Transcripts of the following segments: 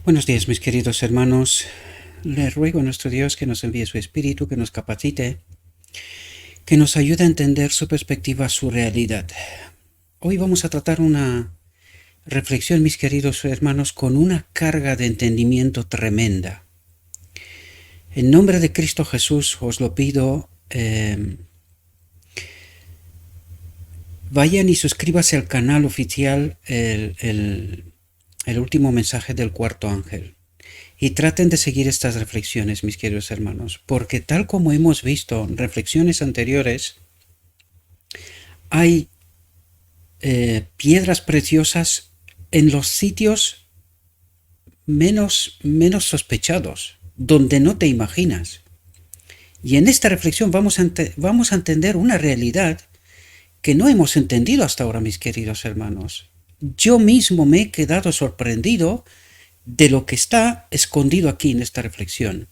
Buenos días, mis queridos hermanos. Le ruego a nuestro Dios que nos envíe su Espíritu, que nos capacite, que nos ayude a entender su perspectiva, su realidad. Hoy vamos a tratar una reflexión, mis queridos hermanos, con una carga de entendimiento tremenda. En nombre de Cristo Jesús os lo pido, vayan y suscríbase al canal oficial el último mensaje del cuarto ángel. Y traten de seguir estas reflexiones, mis queridos hermanos, porque tal como hemos visto en reflexiones anteriores, hay piedras preciosas en los sitios menos sospechados, donde no te imaginas. Y en esta reflexión vamos a entender una realidad que no hemos entendido hasta ahora, mis queridos hermanos. Yo mismo me he quedado sorprendido de lo que está escondido aquí en esta reflexión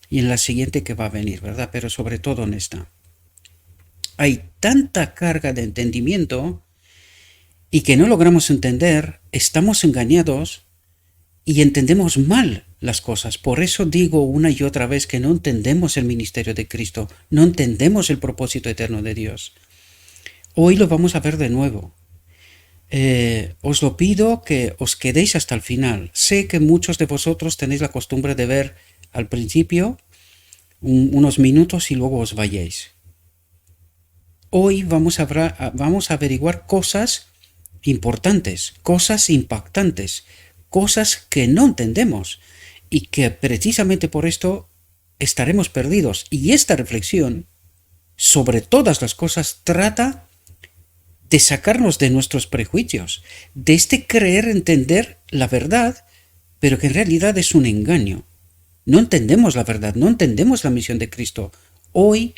y en la siguiente que va a venir, ¿verdad? Pero sobre todo en esta. Hay tanta carga de entendimiento y que no logramos entender, estamos engañados y entendemos mal las cosas. Por eso digo una y otra vez que no entendemos el ministerio de Cristo, no entendemos el propósito eterno de Dios. Hoy lo vamos a ver de nuevo. Os lo pido que os quedéis hasta el final. Sé que muchos de vosotros tenéis la costumbre de ver al principio unos minutos y luego os vayáis. Hoy vamos a averiguar cosas importantes, cosas impactantes, cosas que no entendemos y que precisamente por esto estaremos perdidos. Y esta reflexión, sobre todas las cosas, trata de sacarnos de nuestros prejuicios, de este creer entender la verdad, pero que en realidad es un engaño. No entendemos la verdad, no entendemos la misión de Cristo. Hoy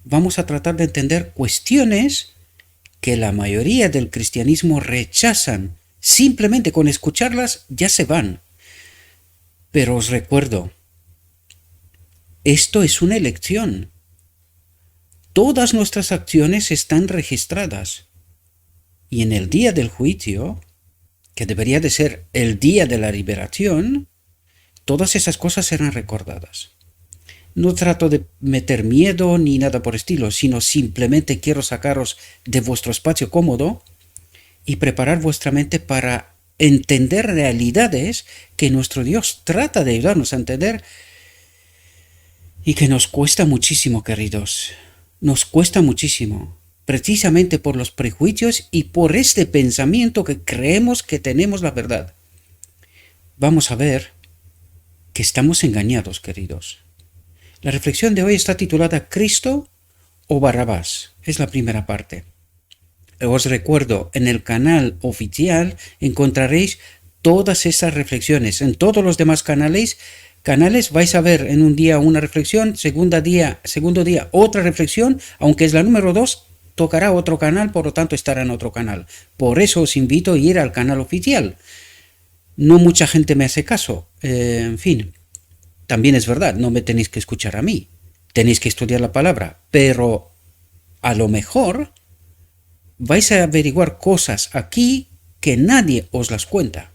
vamos a tratar de entender cuestiones que la mayoría del cristianismo rechazan. Simplemente con escucharlas ya se van. Pero os recuerdo, esto es una elección. Todas nuestras acciones están registradas. Y en el día del juicio, que debería de ser el día de la liberación, todas esas cosas serán recordadas. No trato de meter miedo ni nada por estilo, sino simplemente quiero sacaros de vuestro espacio cómodo y preparar vuestra mente para entender realidades que nuestro Dios trata de ayudarnos a entender y que nos cuesta muchísimo, queridos. Nos cuesta muchísimo. Precisamente por los prejuicios y por este pensamiento que creemos que tenemos la verdad. Vamos a ver que estamos engañados, queridos. La reflexión de hoy está titulada ¿Cristo o Barrabás? Es la primera parte. Os recuerdo, en el canal oficial encontraréis todas esas reflexiones. En todos los demás canales vais a ver en un día una reflexión, segundo día otra reflexión, aunque es la número 2, tocará otro canal, por lo tanto estará en otro canal. Por eso os invito a ir al canal oficial. No mucha gente me hace caso. En fin, también es verdad, no me tenéis que escuchar a mí. Tenéis que estudiar la palabra. Pero a lo mejor vais a averiguar cosas aquí que nadie os las cuenta.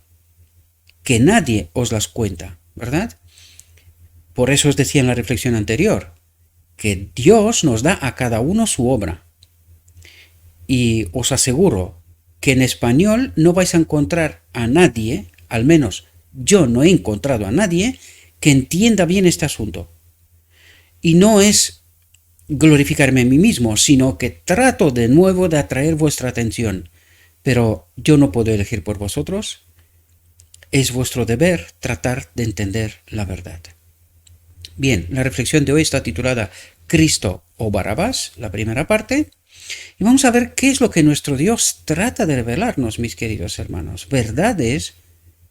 Que nadie os las cuenta, ¿verdad? Por eso os decía en la reflexión anterior, que Dios nos da a cada uno su obra. Y os aseguro que en español no vais a encontrar a nadie, al menos yo no he encontrado a nadie, que entienda bien este asunto. Y no es glorificarme a mí mismo, sino que trato de nuevo de atraer vuestra atención. Pero yo no puedo elegir por vosotros. Es vuestro deber tratar de entender la verdad. Bien, la reflexión de hoy está titulada Cristo o Barrabás, la primera parte. Y vamos a ver qué es lo que nuestro Dios trata de revelarnos, mis queridos hermanos. Verdades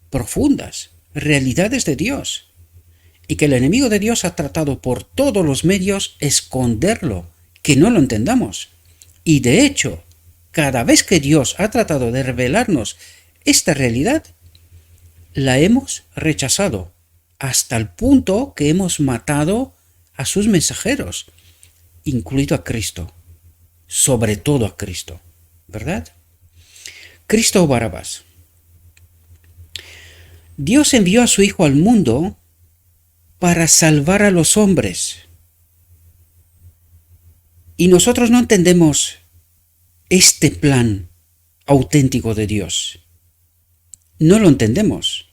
profundas, realidades de Dios. Y que el enemigo de Dios ha tratado por todos los medios esconderlo, que no lo entendamos. Y de hecho, cada vez que Dios ha tratado de revelarnos esta realidad, la hemos rechazado, hasta el punto que hemos matado a sus mensajeros, incluido a Cristo. Sobre todo a Cristo, ¿verdad? Cristo o Barrabás. Dios envió a su Hijo al mundo para salvar a los hombres. Y nosotros no entendemos este plan auténtico de Dios. No lo entendemos.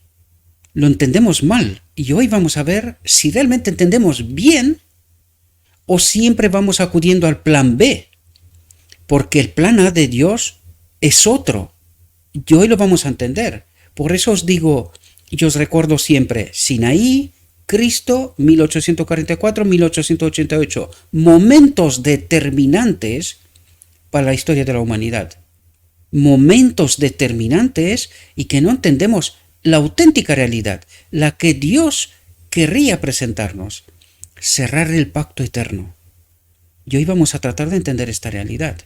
Lo entendemos mal. Y hoy vamos a ver si realmente entendemos bien o siempre vamos acudiendo al plan B. Porque el plan A de Dios es otro. Y hoy lo vamos a entender. Por eso os digo, y os recuerdo siempre, Sinaí, Cristo, 1844-1888, momentos determinantes para la historia de la humanidad. Momentos determinantes y que no entendemos la auténtica realidad, la que Dios querría presentarnos, cerrar el pacto eterno. Y hoy vamos a tratar de entender esta realidad.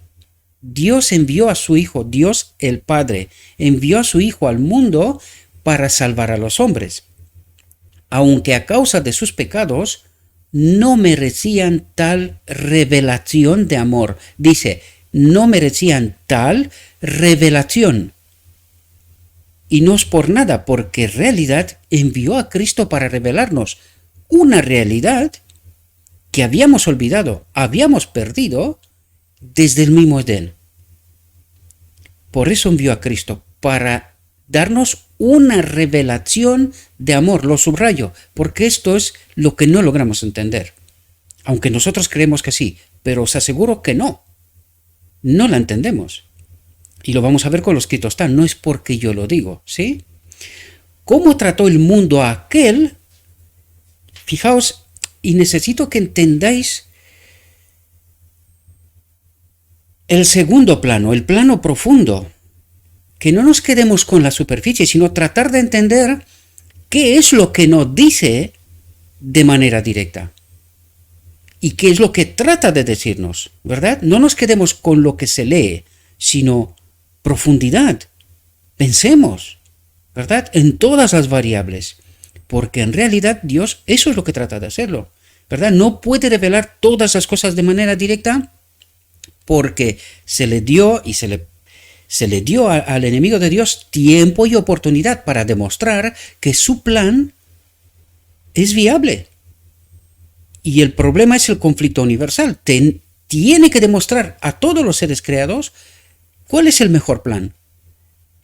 Dios envió a su Hijo, Dios el Padre, envió a su Hijo al mundo para salvar a los hombres. Aunque a causa de sus pecados no merecían tal revelación de amor. Dice, no merecían tal revelación. Y no es por nada, porque en realidad envió a Cristo para revelarnos una realidad que habíamos olvidado, habíamos perdido desde el mismo Edén. Por eso envió a Cristo, para darnos una revelación de amor, lo subrayo, porque esto es lo que no logramos entender. Aunque nosotros creemos que sí, pero os aseguro que no la entendemos. Y lo vamos a ver con los escritos están, no es porque yo lo digo, ¿sí? ¿Cómo trató el mundo a aquel? Fijaos, y necesito que entendáis el segundo plano, el plano profundo. Que no nos quedemos con la superficie, sino tratar de entender qué es lo que nos dice de manera directa. Y qué es lo que trata de decirnos, ¿verdad? No nos quedemos con lo que se lee, sino profundidad. Pensemos, ¿verdad? En todas las variables. Porque en realidad Dios, eso es lo que trata de hacerlo, ¿verdad? No puede revelar todas las cosas de manera directa porque se le dio al enemigo de Dios tiempo y oportunidad para demostrar que su plan es viable. Y el problema es el conflicto universal. Tiene que demostrar a todos los seres creados cuál es el mejor plan.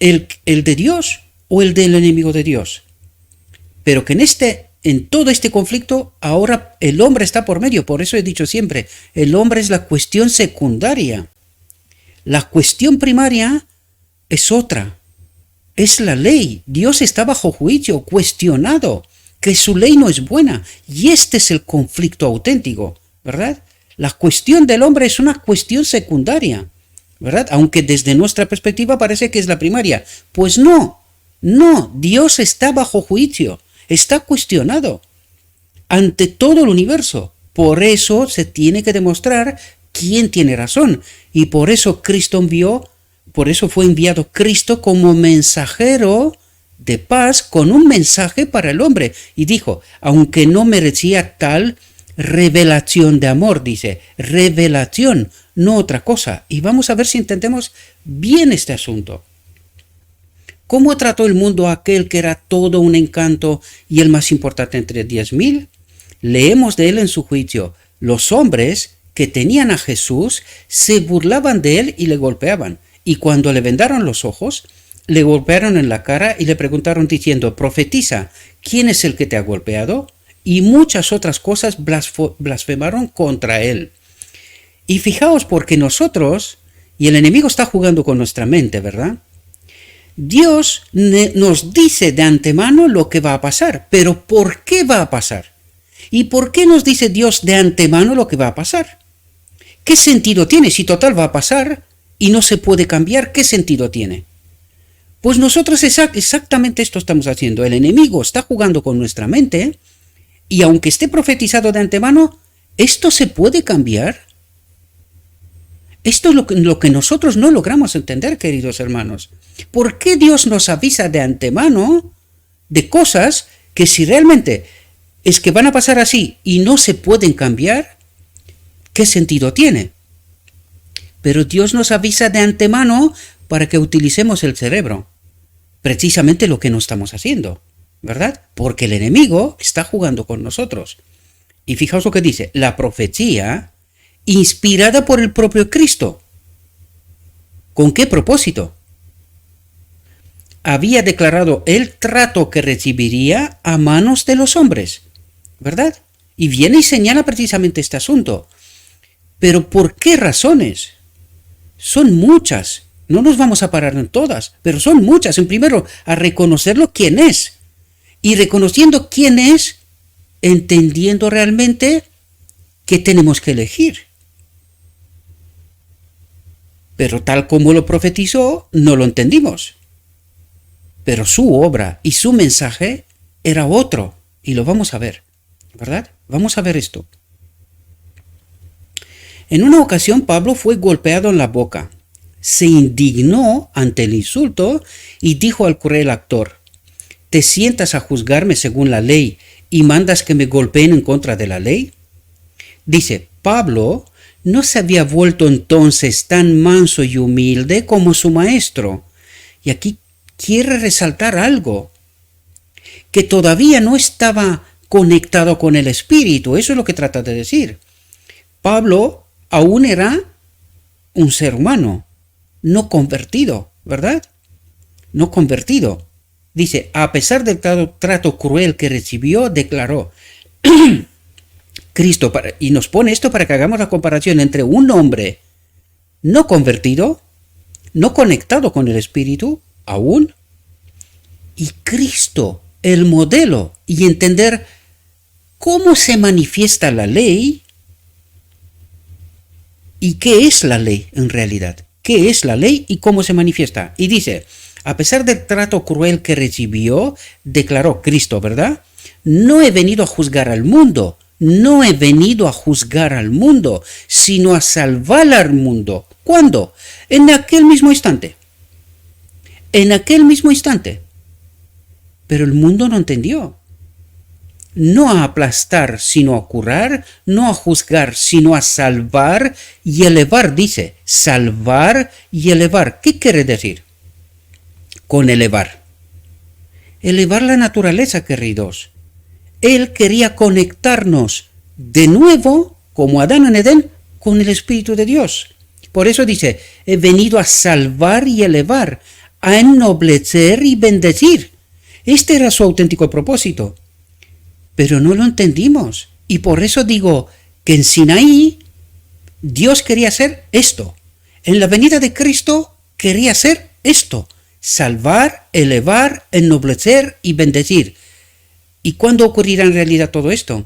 ¿El de Dios o el del enemigo de Dios? Pero que en todo este conflicto ahora el hombre está por medio. Por eso he dicho siempre, el hombre es la cuestión secundaria. La cuestión primaria es otra, es la ley. Dios está bajo juicio, cuestionado, que su ley no es buena. Y este es el conflicto auténtico, ¿verdad? La cuestión del hombre es una cuestión secundaria, ¿verdad? Aunque desde nuestra perspectiva parece que es la primaria. Pues no, Dios está bajo juicio, está cuestionado ante todo el universo. Por eso se tiene que demostrar quién tiene razón. Y por eso fue enviado Cristo como mensajero de paz con un mensaje para el hombre. Y dijo, aunque no merecía tal revelación de amor, dice, revelación, no otra cosa. Y vamos a ver si entendemos bien este asunto. ¿Cómo trató el mundo a aquel que era todo un encanto y el más importante entre 10.000? Leemos de él en su juicio. Los hombres que tenían a Jesús se burlaban de él y le golpeaban. Y cuando le vendaron los ojos, le golpearon en la cara y le preguntaron diciendo, profetiza, ¿quién es el que te ha golpeado? Y muchas otras cosas blasfemaron contra él. Y fijaos, porque nosotros, y el enemigo está jugando con nuestra mente, ¿verdad? Dios nos dice de antemano lo que va a pasar, pero ¿por qué va a pasar? ¿Y por qué nos dice Dios de antemano lo que va a pasar? ¿Qué sentido tiene? Si total va a pasar y no se puede cambiar, ¿qué sentido tiene? Pues nosotros exactamente esto estamos haciendo. El enemigo está jugando con nuestra mente y aunque esté profetizado de antemano, ¿esto se puede cambiar? Esto es lo que nosotros no logramos entender, queridos hermanos. ¿Por qué Dios nos avisa de antemano de cosas que si realmente es que van a pasar así y no se pueden cambiar? ¿Qué sentido tiene? Pero Dios nos avisa de antemano para que utilicemos el cerebro. Precisamente lo que no estamos haciendo. ¿verdad? Porque el enemigo está jugando con nosotros. Y fijaos lo que dice, la profecía inspirada por el propio Cristo. ¿Con qué propósito? Había declarado el trato que recibiría a manos de los hombres, ¿verdad? Y viene y señala precisamente este asunto. ¿Pero por qué razones? Son muchas. No nos vamos a parar en todas, pero son muchas. En primero, a reconocerlo quién es. Y reconociendo quién es, entendiendo realmente que tenemos que elegir. Pero tal como lo profetizó, no lo entendimos. Pero su obra y su mensaje era otro, y lo vamos a ver, ¿verdad? Vamos a ver esto. En una ocasión Pablo fue golpeado en la boca, se indignó ante el insulto y dijo al cruel actor, ¿te sientas a juzgarme según la ley y mandas que me golpeen en contra de la ley? Dice, Pablo no se había vuelto entonces tan manso y humilde como su maestro. Y aquí quiere resaltar algo, que todavía no estaba conectado con el Espíritu. Eso es lo que trata de decir. Pablo aún era un ser humano, no convertido, ¿verdad? No convertido. Dice, a pesar del trato cruel que recibió, declaró, Cristo, y nos pone esto para que hagamos la comparación entre un hombre no convertido, no conectado con el Espíritu, aún, y Cristo, el modelo, y entender cómo se manifiesta la ley y qué es la ley en realidad. ¿Qué es la ley y cómo se manifiesta? Y dice, a pesar del trato cruel que recibió, declaró Cristo, ¿verdad? No he venido a juzgar al mundo, no he venido a juzgar al mundo, sino a salvar al mundo. ¿Cuándo? En aquel mismo instante. En aquel mismo instante. Pero el mundo no entendió. No a aplastar, sino a curar, no a juzgar, sino a salvar y elevar, dice, salvar y elevar. ¿Qué quiere decir con elevar? Elevar la naturaleza, queridos. Él quería conectarnos de nuevo, como Adán en Edén, con el Espíritu de Dios. Por eso dice, he venido a salvar y elevar, a ennoblecer y bendecir. Este era su auténtico propósito. Pero no lo entendimos. Y por eso digo que en Sinaí Dios quería hacer esto. En la venida de Cristo quería hacer esto. Salvar, elevar, ennoblecer y bendecir. ¿Y cuándo ocurrirá en realidad todo esto?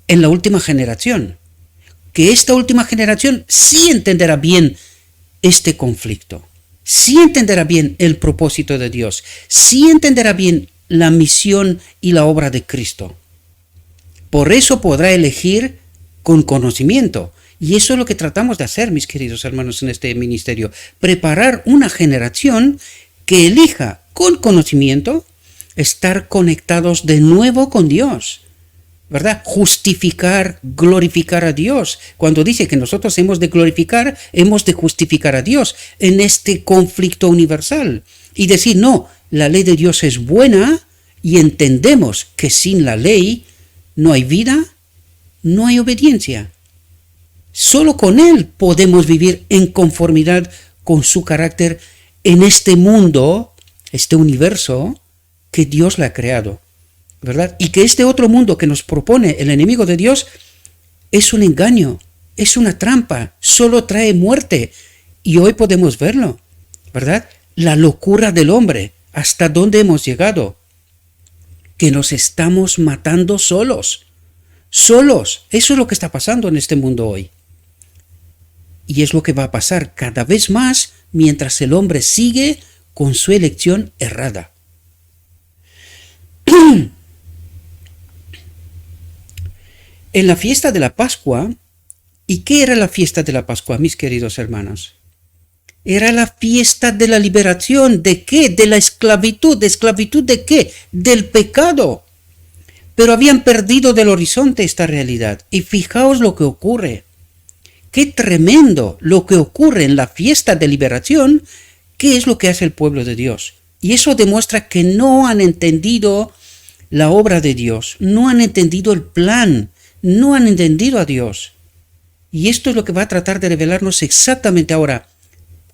En la última generación. Que esta última generación sí entenderá bien este conflicto. Sí entenderá bien el propósito de Dios. Sí entenderá bien la misión y la obra de Cristo. Por eso podrá elegir con conocimiento. Y eso es lo que tratamos de hacer, mis queridos hermanos, en este ministerio. Preparar una generación que elija con conocimiento estar conectados de nuevo con Dios, ¿verdad? Justificar, glorificar a Dios. Cuando dice que nosotros hemos de glorificar, hemos de justificar a Dios en este conflicto universal. Y decir, no, la ley de Dios es buena y entendemos que sin la ley no hay vida, no hay obediencia. Solo con Él podemos vivir en conformidad con su carácter en este mundo, este universo que Dios le ha creado, ¿verdad? Y que este otro mundo que nos propone el enemigo de Dios es un engaño, es una trampa, solo trae muerte. Y hoy podemos verlo, ¿verdad? La locura del hombre, hasta dónde hemos llegado, que nos estamos matando solos. Solos. Eso es lo que está pasando en este mundo hoy. Y es lo que va a pasar cada vez más mientras el hombre sigue con su elección errada. En la fiesta de la Pascua, ¿y qué era la fiesta de la Pascua, mis queridos hermanos? Era la fiesta de la liberación. ¿De qué? De la esclavitud. ¿De esclavitud de qué? Del pecado. Pero habían perdido del horizonte esta realidad. Y fijaos lo que ocurre. Qué tremendo lo que ocurre en la fiesta de liberación. ¿Qué es lo que hace el pueblo de Dios? Y eso demuestra que no han entendido la obra de Dios, no han entendido el plan, no han entendido a Dios. Y esto es lo que va a tratar de revelarnos exactamente ahora.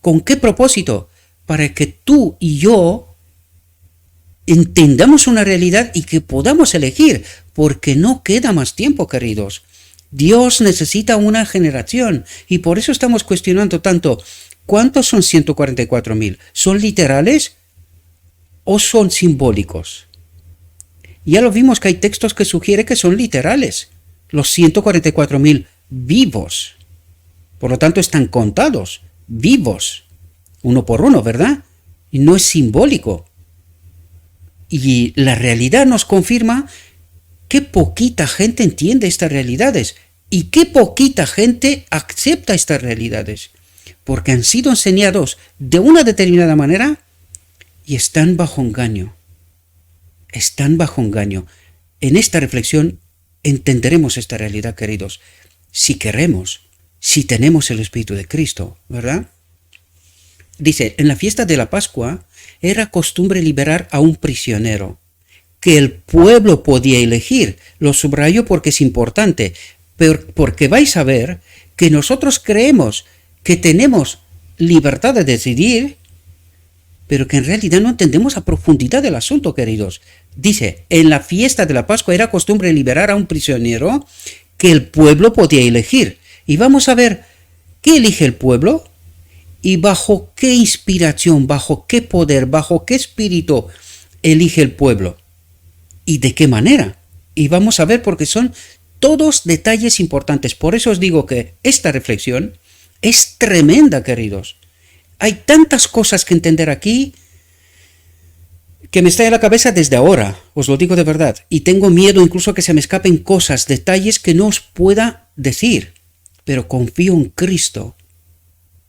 ¿Con qué propósito? Para que tú y yo entendamos una realidad y que podamos elegir, porque no queda más tiempo, queridos. Dios necesita una generación y por eso estamos cuestionando tanto. ¿Cuántos son 144.000? ¿Son literales o son simbólicos? Ya lo vimos que hay textos que sugieren que son literales. Los 144.000 vivos. Por lo tanto, están contados, vivos, uno por uno, ¿verdad? Y no es simbólico. Y la realidad nos confirma qué poquita gente entiende estas realidades y qué poquita gente acepta estas realidades, porque han sido enseñados de una determinada manera y están bajo engaño. Están bajo engaño. En esta reflexión entenderemos esta realidad, queridos, si queremos, si tenemos el Espíritu de Cristo, ¿verdad? Dice, en la fiesta de la Pascua era costumbre liberar a un prisionero que el pueblo podía elegir. Lo subrayo porque es importante, pero porque vais a ver que nosotros creemos que tenemos libertad de decidir, pero que en realidad no entendemos a profundidad del asunto, queridos. Dice, en la fiesta de la Pascua era costumbre liberar a un prisionero que el pueblo podía elegir. Y vamos a ver, ¿qué elige el pueblo? ¿Y bajo qué inspiración, bajo qué poder, bajo qué espíritu elige el pueblo? ¿Y de qué manera? Y vamos a ver porque son todos detalles importantes. Por eso os digo que esta reflexión es tremenda, queridos. Hay tantas cosas que entender aquí que me está en la cabeza desde ahora, os lo digo de verdad. Y tengo miedo incluso que se me escapen cosas, detalles que no os pueda decir. Pero confío en Cristo.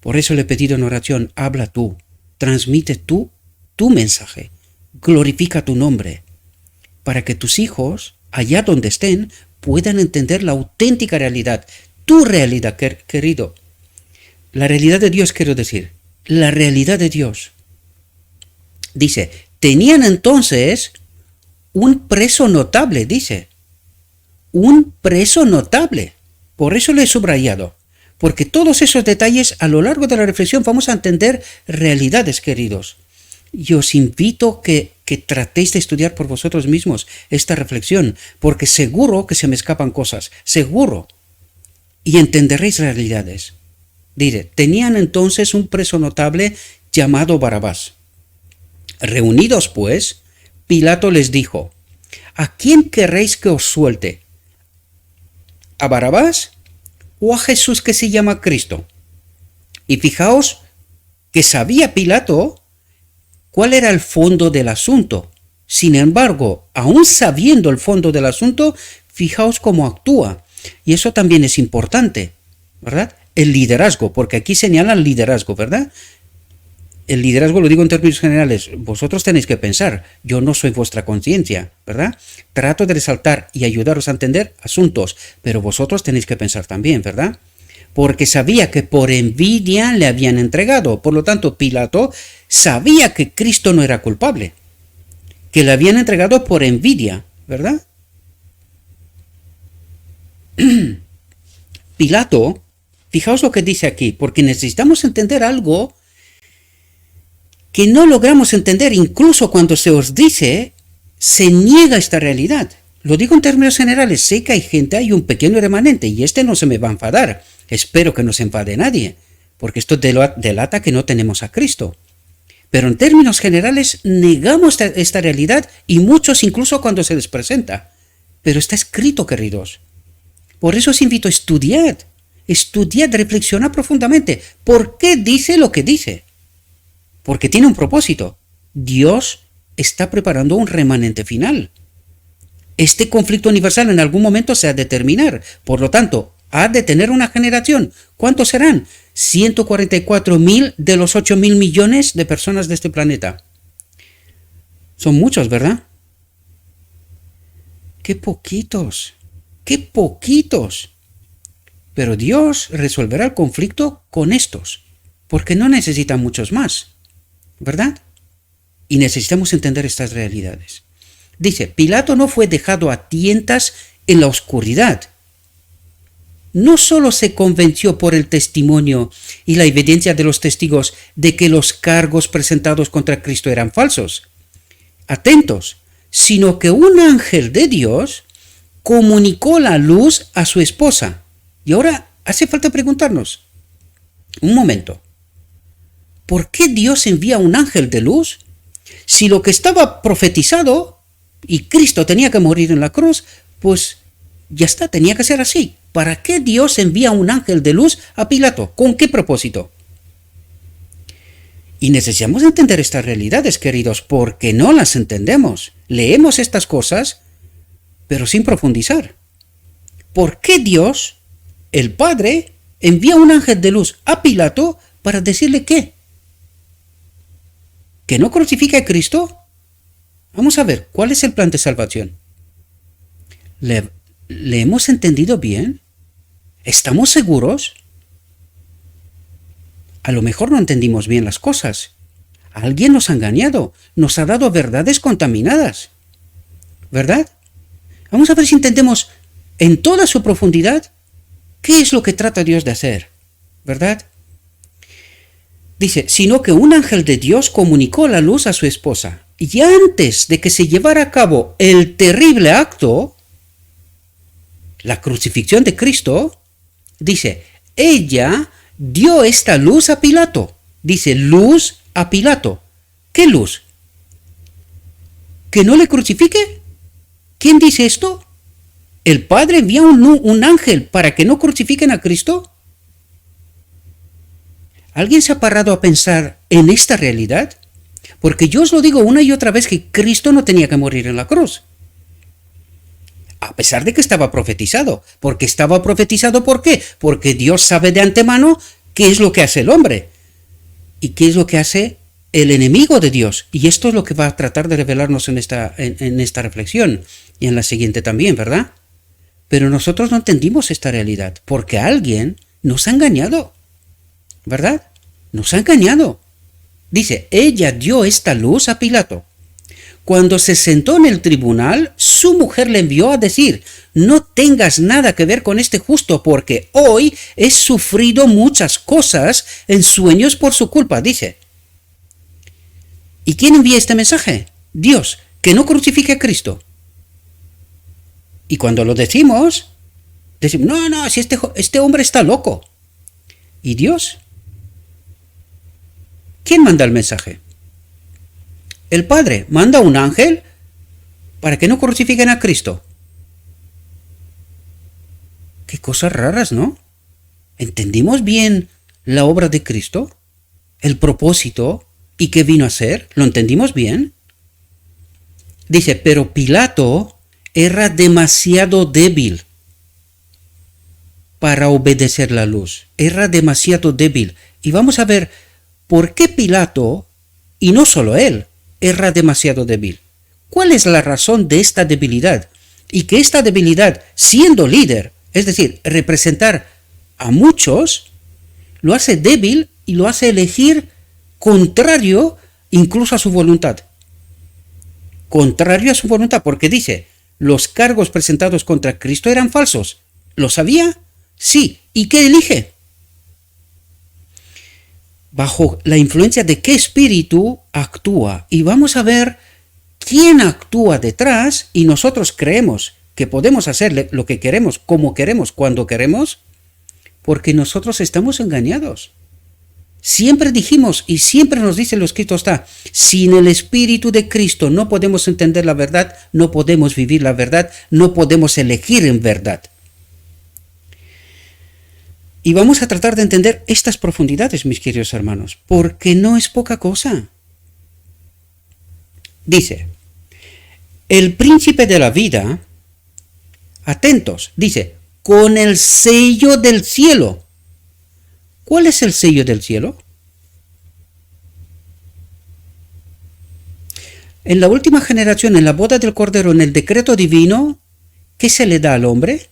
Por eso le he pedido en oración, habla tú, transmite tú tu mensaje, glorifica tu nombre, para que tus hijos, allá donde estén, puedan entender la auténtica realidad, tu realidad, querido. La realidad de Dios, quiero decir, la realidad de Dios. Dice, tenían entonces un preso notable, dice, un preso notable. Por eso lo he subrayado. Porque todos esos detalles, a lo largo de la reflexión, vamos a entender realidades, queridos. Y os invito que tratéis de estudiar por vosotros mismos esta reflexión, porque seguro que se me escapan cosas, seguro. Y entenderéis realidades. Dice, tenían entonces un preso notable llamado Barabás. Reunidos, pues, Pilato les dijo, ¿a quién querréis que os suelte? ¿A Barabás o a Jesús que se llama Cristo? Y fijaos que sabía Pilato cuál era el fondo del asunto. Sin embargo, aún sabiendo el fondo del asunto, fijaos cómo actúa. Y eso también es importante, ¿verdad? El liderazgo, porque aquí señalan liderazgo, ¿verdad? El liderazgo lo digo en términos generales. Vosotros tenéis que pensar, yo no soy vuestra conciencia, ¿verdad? Trato de resaltar y ayudaros a entender asuntos, pero vosotros tenéis que pensar también, ¿verdad? Porque sabía que por envidia le habían entregado. Por lo tanto, Pilato sabía que Cristo no era culpable, que le habían entregado por envidia, ¿verdad? Pilato, fijaos lo que dice aquí, porque necesitamos entender algo que no logramos entender, incluso cuando se os dice, se niega esta realidad. Lo digo en términos generales, sé que hay gente, hay un pequeño remanente, y este no se me va a enfadar. Espero que no se enfade nadie, porque esto delata que no tenemos a Cristo. Pero en términos generales, negamos esta realidad, y muchos incluso cuando se les presenta. Pero está escrito, queridos. Por eso os invito a estudiar, reflexionar profundamente. ¿Por qué dice lo que dice? Porque tiene un propósito. Dios está preparando un remanente final. Este conflicto universal en algún momento se ha de terminar. Por lo tanto, ha de tener una generación. ¿Cuántos serán? 144.000 de los 8.000 millones de personas de este planeta. Son muchos, ¿verdad? ¡Qué poquitos! ¡Qué poquitos! Pero Dios resolverá el conflicto con estos, porque no necesita muchos más. ¿Verdad? Y necesitamos entender estas realidades. Dice, Pilato no fue dejado a tientas en la oscuridad. No solo se convenció por el testimonio y la evidencia de los testigos de que los cargos presentados contra Cristo eran falsos. Atentos, sino que un ángel de Dios comunicó la luz a su esposa. Y ahora hace falta preguntarnos, un momento, ¿por qué Dios envía un ángel de luz si lo que estaba profetizado y Cristo tenía que morir en la cruz, pues ya está, tenía que ser así? ¿Para qué Dios envía un ángel de luz a Pilato? ¿Con qué propósito? Y necesitamos entender estas realidades, queridos, porque no las entendemos. Leemos estas cosas, pero sin profundizar. ¿Por qué Dios, el Padre, envía un ángel de luz a Pilato para decirle qué? ¿Que no crucifique a Cristo? Vamos a ver, ¿cuál es el plan de salvación? ¿Le hemos entendido bien? ¿Estamos seguros? A lo mejor no entendimos bien las cosas. Alguien nos ha engañado, nos ha dado verdades contaminadas. ¿Verdad? Vamos a ver si entendemos en toda su profundidad qué es lo que trata Dios de hacer. ¿Verdad? Dice, sino que un ángel de Dios comunicó la luz a su esposa. Y antes de que se llevara a cabo el terrible acto, la crucifixión de Cristo, dice, ella dio esta luz a Pilato. Dice, luz a Pilato. ¿Qué luz? ¿Que no le crucifique? ¿Quién dice esto? ¿El Padre envía un ángel para que no crucifiquen a Cristo? ¿Alguien se ha parado a pensar en esta realidad? Porque yo os lo digo una y otra vez que Cristo no tenía que morir en la cruz. A pesar de que estaba profetizado. Porque estaba profetizado, ¿por qué? Porque Dios sabe de antemano qué es lo que hace el hombre. Y qué es lo que hace el enemigo de Dios. Y esto es lo que va a tratar de revelarnos en esta reflexión. Y en la siguiente también, ¿verdad? Pero nosotros no entendimos esta realidad. Porque alguien nos ha engañado. ¿Verdad? Nos ha engañado. Dice, ella dio esta luz a Pilato. Cuando se sentó en el tribunal, su mujer le envió a decir, no tengas nada que ver con este justo, porque hoy he sufrido muchas cosas en sueños por su culpa, dice. ¿Y quién envía este mensaje? Dios, que no crucifique a Cristo. Y cuando lo decimos, no, si este hombre está loco. ¿Y Dios? ¿Quién manda el mensaje? El Padre manda un ángel para que no crucifiquen a Cristo. Qué cosas raras, ¿no? ¿Entendimos bien la obra de Cristo? ¿El propósito y qué vino a hacer? ¿Lo entendimos bien? Dice, pero Pilato era demasiado débil para obedecer la luz. Era demasiado débil. Y vamos a ver por qué Pilato, y no solo él, era demasiado débil. ¿Cuál es la razón de esta debilidad? Y que esta debilidad, siendo líder, es decir, representar a muchos, lo hace débil y lo hace elegir contrario incluso a su voluntad. Contrario a su voluntad, porque dice, los cargos presentados contra Cristo eran falsos. ¿Lo sabía? Sí. ¿Y qué elige? ¿Bajo la influencia de qué espíritu actúa? Y vamos a ver quién actúa detrás y nosotros creemos que podemos hacer lo que queremos, como queremos, cuando queremos, porque nosotros estamos engañados. Siempre dijimos y siempre nos dice lo escrito está, sin el Espíritu de Cristo no podemos entender la verdad, no podemos vivir la verdad, no podemos elegir en verdad. Y vamos a tratar de entender estas profundidades, mis queridos hermanos, porque no es poca cosa. Dice, el príncipe de la vida, atentos, dice, con el sello del cielo. ¿Cuál es el sello del cielo? En la última generación, en la boda del Cordero, en el decreto divino, ¿qué se le da al hombre?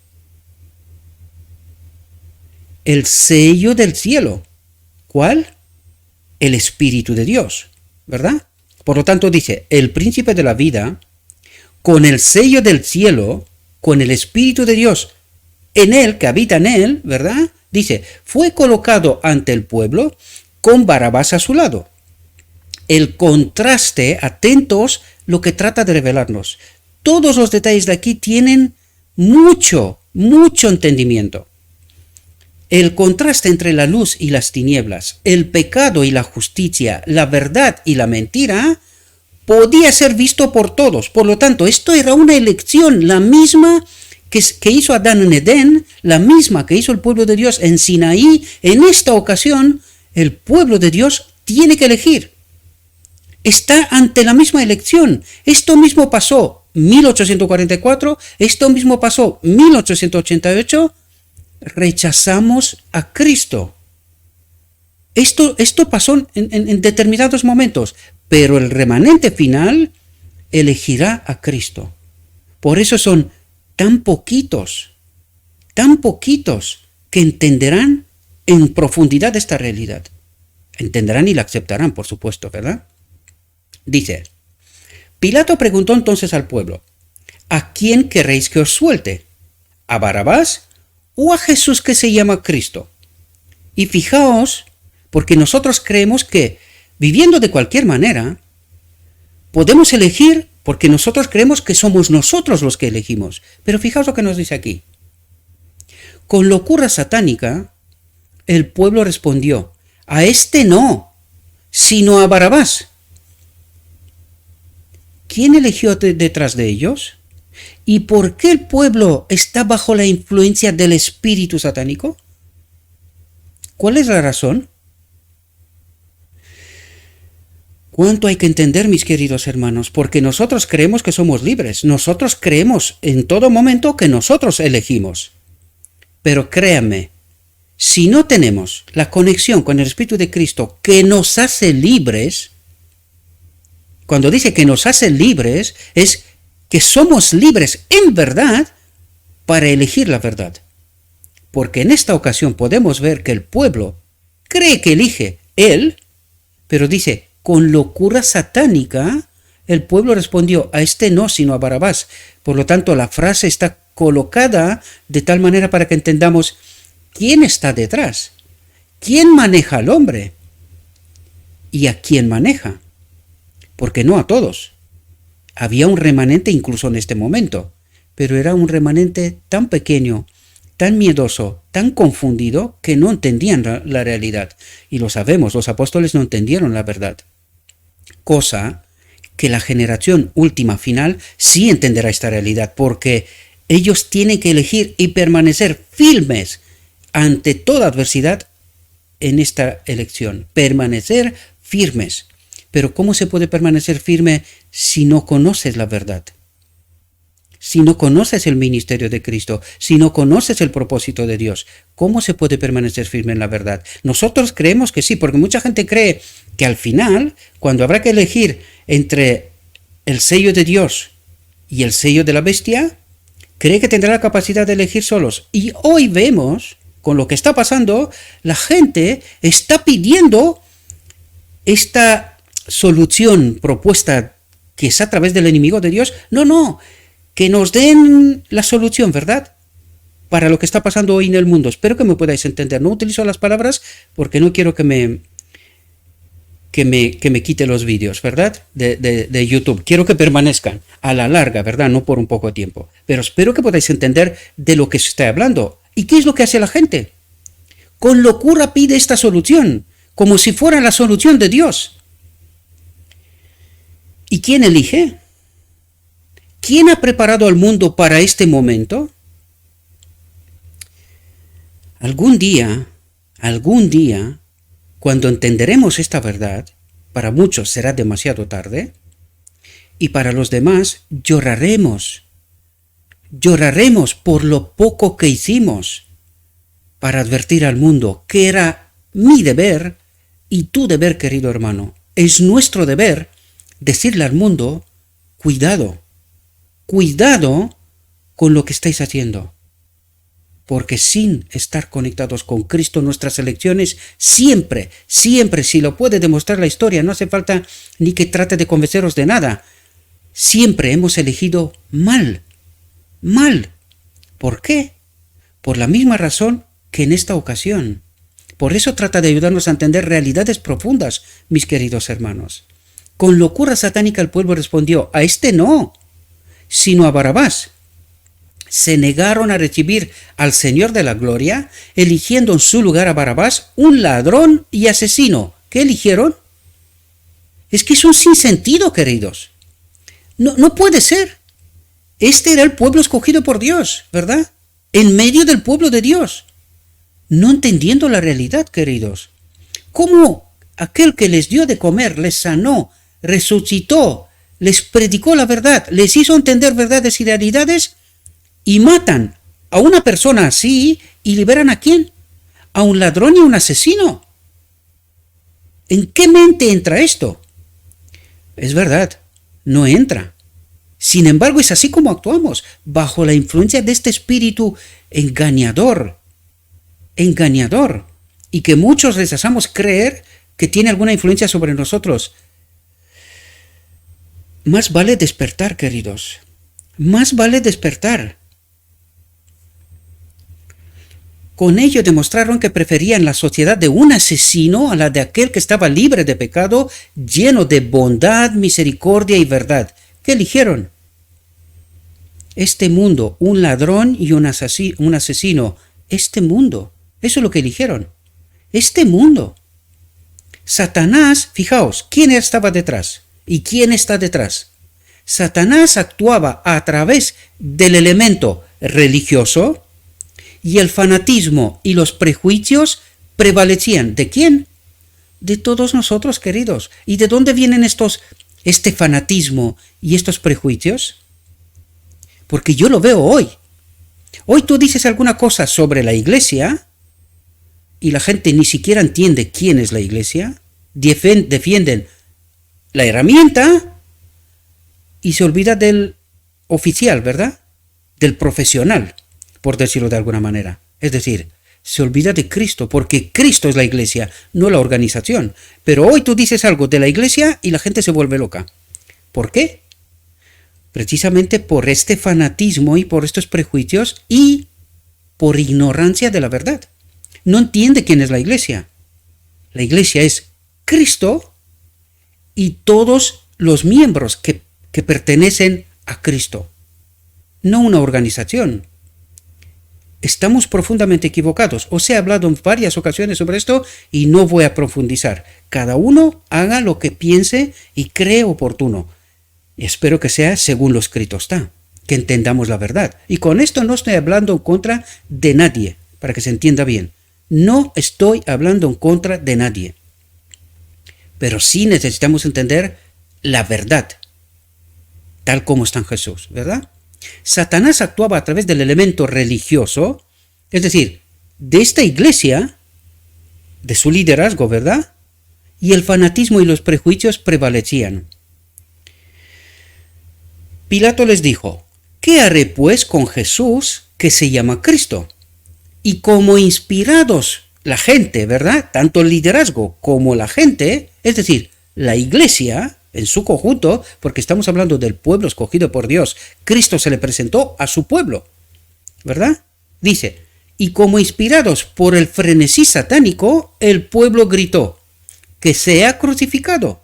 El sello del cielo. ¿Cuál? El Espíritu de Dios, ¿verdad? Por lo tanto dice, el príncipe de la vida, con el sello del cielo, con el Espíritu de Dios en él, que habita en él, ¿verdad? Dice, fue colocado ante el pueblo con Barrabás a su lado. El contraste, atentos, lo que trata de revelarnos. Todos los detalles de aquí tienen mucho entendimiento. El contraste entre la luz y las tinieblas, el pecado y la justicia, la verdad y la mentira, podía ser visto por todos. Por lo tanto, esto era una elección, la misma que hizo Adán en Edén, la misma que hizo el pueblo de Dios en Sinaí. En esta ocasión, el pueblo de Dios tiene que elegir. Está ante la misma elección. Esto mismo pasó 1844, esto mismo pasó 1888. Rechazamos a Cristo. Esto pasó en determinados momentos, pero el remanente final elegirá a Cristo. Por eso son tan poquitos que entenderán en profundidad esta realidad. Entenderán y la aceptarán, por supuesto, ¿verdad? Dice, Pilato preguntó entonces al pueblo, ¿a quién queréis que os suelte? ¿A Barrabás o a Jesús que se llama Cristo? Y fijaos, porque nosotros creemos que, viviendo de cualquier manera, podemos elegir porque nosotros creemos que somos nosotros los que elegimos. Pero fijaos lo que nos dice aquí. Con locura satánica, el pueblo respondió, a este no, sino a Barrabás. ¿Quién eligió detrás de ellos? ¿Y por qué el pueblo está bajo la influencia del espíritu satánico? ¿Cuál es la razón? ¿Cuánto hay que entender, mis queridos hermanos? Porque nosotros creemos que somos libres. Nosotros creemos en todo momento que nosotros elegimos. Pero créanme, si no tenemos la conexión con el Espíritu de Cristo que nos hace libres, cuando dice que nos hace libres, es que somos libres en verdad para elegir la verdad. Porque en esta ocasión podemos ver que el pueblo cree que elige él, pero dice, con locura satánica, el pueblo respondió, a este no, sino a Barrabás. Por lo tanto, la frase está colocada de tal manera para que entendamos quién está detrás, quién maneja al hombre y a quién maneja. Porque no a todos. Había un remanente incluso en este momento, pero era un remanente tan pequeño, tan miedoso, tan confundido, que no entendían la realidad. Y lo sabemos, los apóstoles no entendieron la verdad. Cosa que la generación última final sí entenderá esta realidad, porque ellos tienen que elegir y permanecer firmes ante toda adversidad en esta elección. Permanecer firmes. Pero ¿cómo se puede permanecer firme si no conoces la verdad? Si no conoces el ministerio de Cristo, si no conoces el propósito de Dios, ¿cómo se puede permanecer firme en la verdad? Nosotros creemos que sí, porque mucha gente cree que al final, cuando habrá que elegir entre el sello de Dios y el sello de la bestia, cree que tendrá la capacidad de elegir solos. Y hoy vemos, con lo que está pasando, la gente está pidiendo esta solución propuesta que es a través del enemigo de Dios. No, que nos den la solución, ¿verdad? Para lo que está pasando hoy en el mundo. Espero que me podáis entender. No utilizo las palabras porque no quiero que me quite los vídeos, ¿verdad? De YouTube. Quiero que permanezcan a la larga, ¿verdad? No por un poco de tiempo. Pero espero que podáis entender de lo que se está hablando. ¿Y qué es lo que hace la gente? Con locura pide esta solución, como si fuera la solución de Dios. ¿Y quién elige? ¿Quién ha preparado al mundo para este momento? Algún día, cuando entenderemos esta verdad, para muchos será demasiado tarde, y para los demás lloraremos por lo poco que hicimos para advertir al mundo que era mi deber y tu deber, querido hermano. Es nuestro deber decirle al mundo, cuidado con lo que estáis haciendo. Porque sin estar conectados con Cristo, nuestras elecciones siempre, si lo puede demostrar la historia, no hace falta ni que trate de convenceros de nada, siempre hemos elegido mal. ¿Por qué? Por la misma razón que en esta ocasión. Por eso trata de ayudarnos a entender realidades profundas, mis queridos hermanos. Con locura satánica el pueblo respondió, a este no, sino a Barrabás. Se negaron a recibir al Señor de la Gloria, eligiendo en su lugar a Barrabás, un ladrón y asesino. ¿Qué eligieron? Es que es un sinsentido, queridos. No puede ser. Este era el pueblo escogido por Dios, ¿verdad? En medio del pueblo de Dios. No entendiendo la realidad, queridos. ¿Cómo aquel que les dio de comer, les sanó, resucitó, les predicó la verdad, les hizo entender verdades y realidades, y matan a una persona así y liberan a quién? A un ladrón y a un asesino. ¿En qué mente entra esto? Es verdad, no entra. Sin embargo, es así como actuamos, bajo la influencia de este espíritu engañador, y que muchos rechazamos creer que tiene alguna influencia sobre nosotros. Más vale despertar, queridos. Más vale despertar. Con ello demostraron que preferían la sociedad de un asesino a la de aquel que estaba libre de pecado, lleno de bondad, misericordia y verdad. ¿Qué eligieron? Este mundo, un ladrón y un asesino. Este mundo. Eso es lo que eligieron. Este mundo. Satanás, fijaos, ¿quién estaba detrás? ¿Y quién está detrás? Satanás actuaba a través del elemento religioso, y el fanatismo y los prejuicios prevalecían. ¿De quién? De todos nosotros, queridos. ¿Y de dónde vienen este fanatismo y estos prejuicios? Porque yo lo veo hoy. Hoy tú dices alguna cosa sobre la iglesia y la gente ni siquiera entiende quién es la iglesia, defienden la herramienta y se olvida del oficial, ¿verdad? Del profesional, por decirlo de alguna manera. Es decir, se olvida de Cristo, porque Cristo es la iglesia, no la organización. Pero hoy tú dices algo de la iglesia y la gente se vuelve loca. ¿Por qué? Precisamente por este fanatismo y por estos prejuicios y por ignorancia de la verdad. No entiende quién es la iglesia. La iglesia es Cristo y todos los miembros que pertenecen a Cristo. No una organización. Estamos profundamente equivocados. Os he hablado en varias ocasiones sobre esto y no voy a profundizar. Cada uno haga lo que piense y cree oportuno. Y espero que sea según lo escrito está, que entendamos la verdad. Y con esto no estoy hablando en contra de nadie, para que se entienda bien. No estoy hablando en contra de nadie. Pero sí necesitamos entender la verdad, tal como está en Jesús, ¿verdad? Satanás actuaba a través del elemento religioso, es decir, de esta iglesia, de su liderazgo, ¿verdad? Y el fanatismo y los prejuicios prevalecían. Pilato les dijo, ¿qué haré pues con Jesús que se llama Cristo? Y como inspirados la gente, ¿verdad? Tanto el liderazgo como la gente, es decir, la iglesia en su conjunto, porque estamos hablando del pueblo escogido por Dios, Cristo se le presentó a su pueblo, ¿verdad? Dice, y como inspirados por el frenesí satánico, el pueblo gritó, que sea crucificado.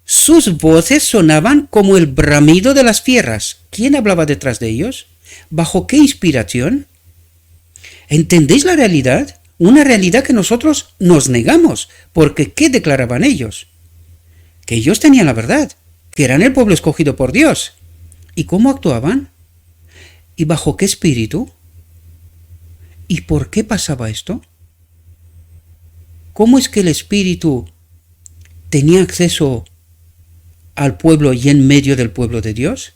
Sus voces sonaban como el bramido de las fieras. ¿Quién hablaba detrás de ellos? ¿Bajo qué inspiración? ¿Entendéis la realidad? Una realidad que nosotros nos negamos, porque ¿qué declaraban ellos? Que ellos tenían la verdad, que eran el pueblo escogido por Dios. ¿Y cómo actuaban? ¿Y bajo qué espíritu? ¿Y por qué pasaba esto? ¿Cómo es que el espíritu tenía acceso al pueblo y en medio del pueblo de Dios?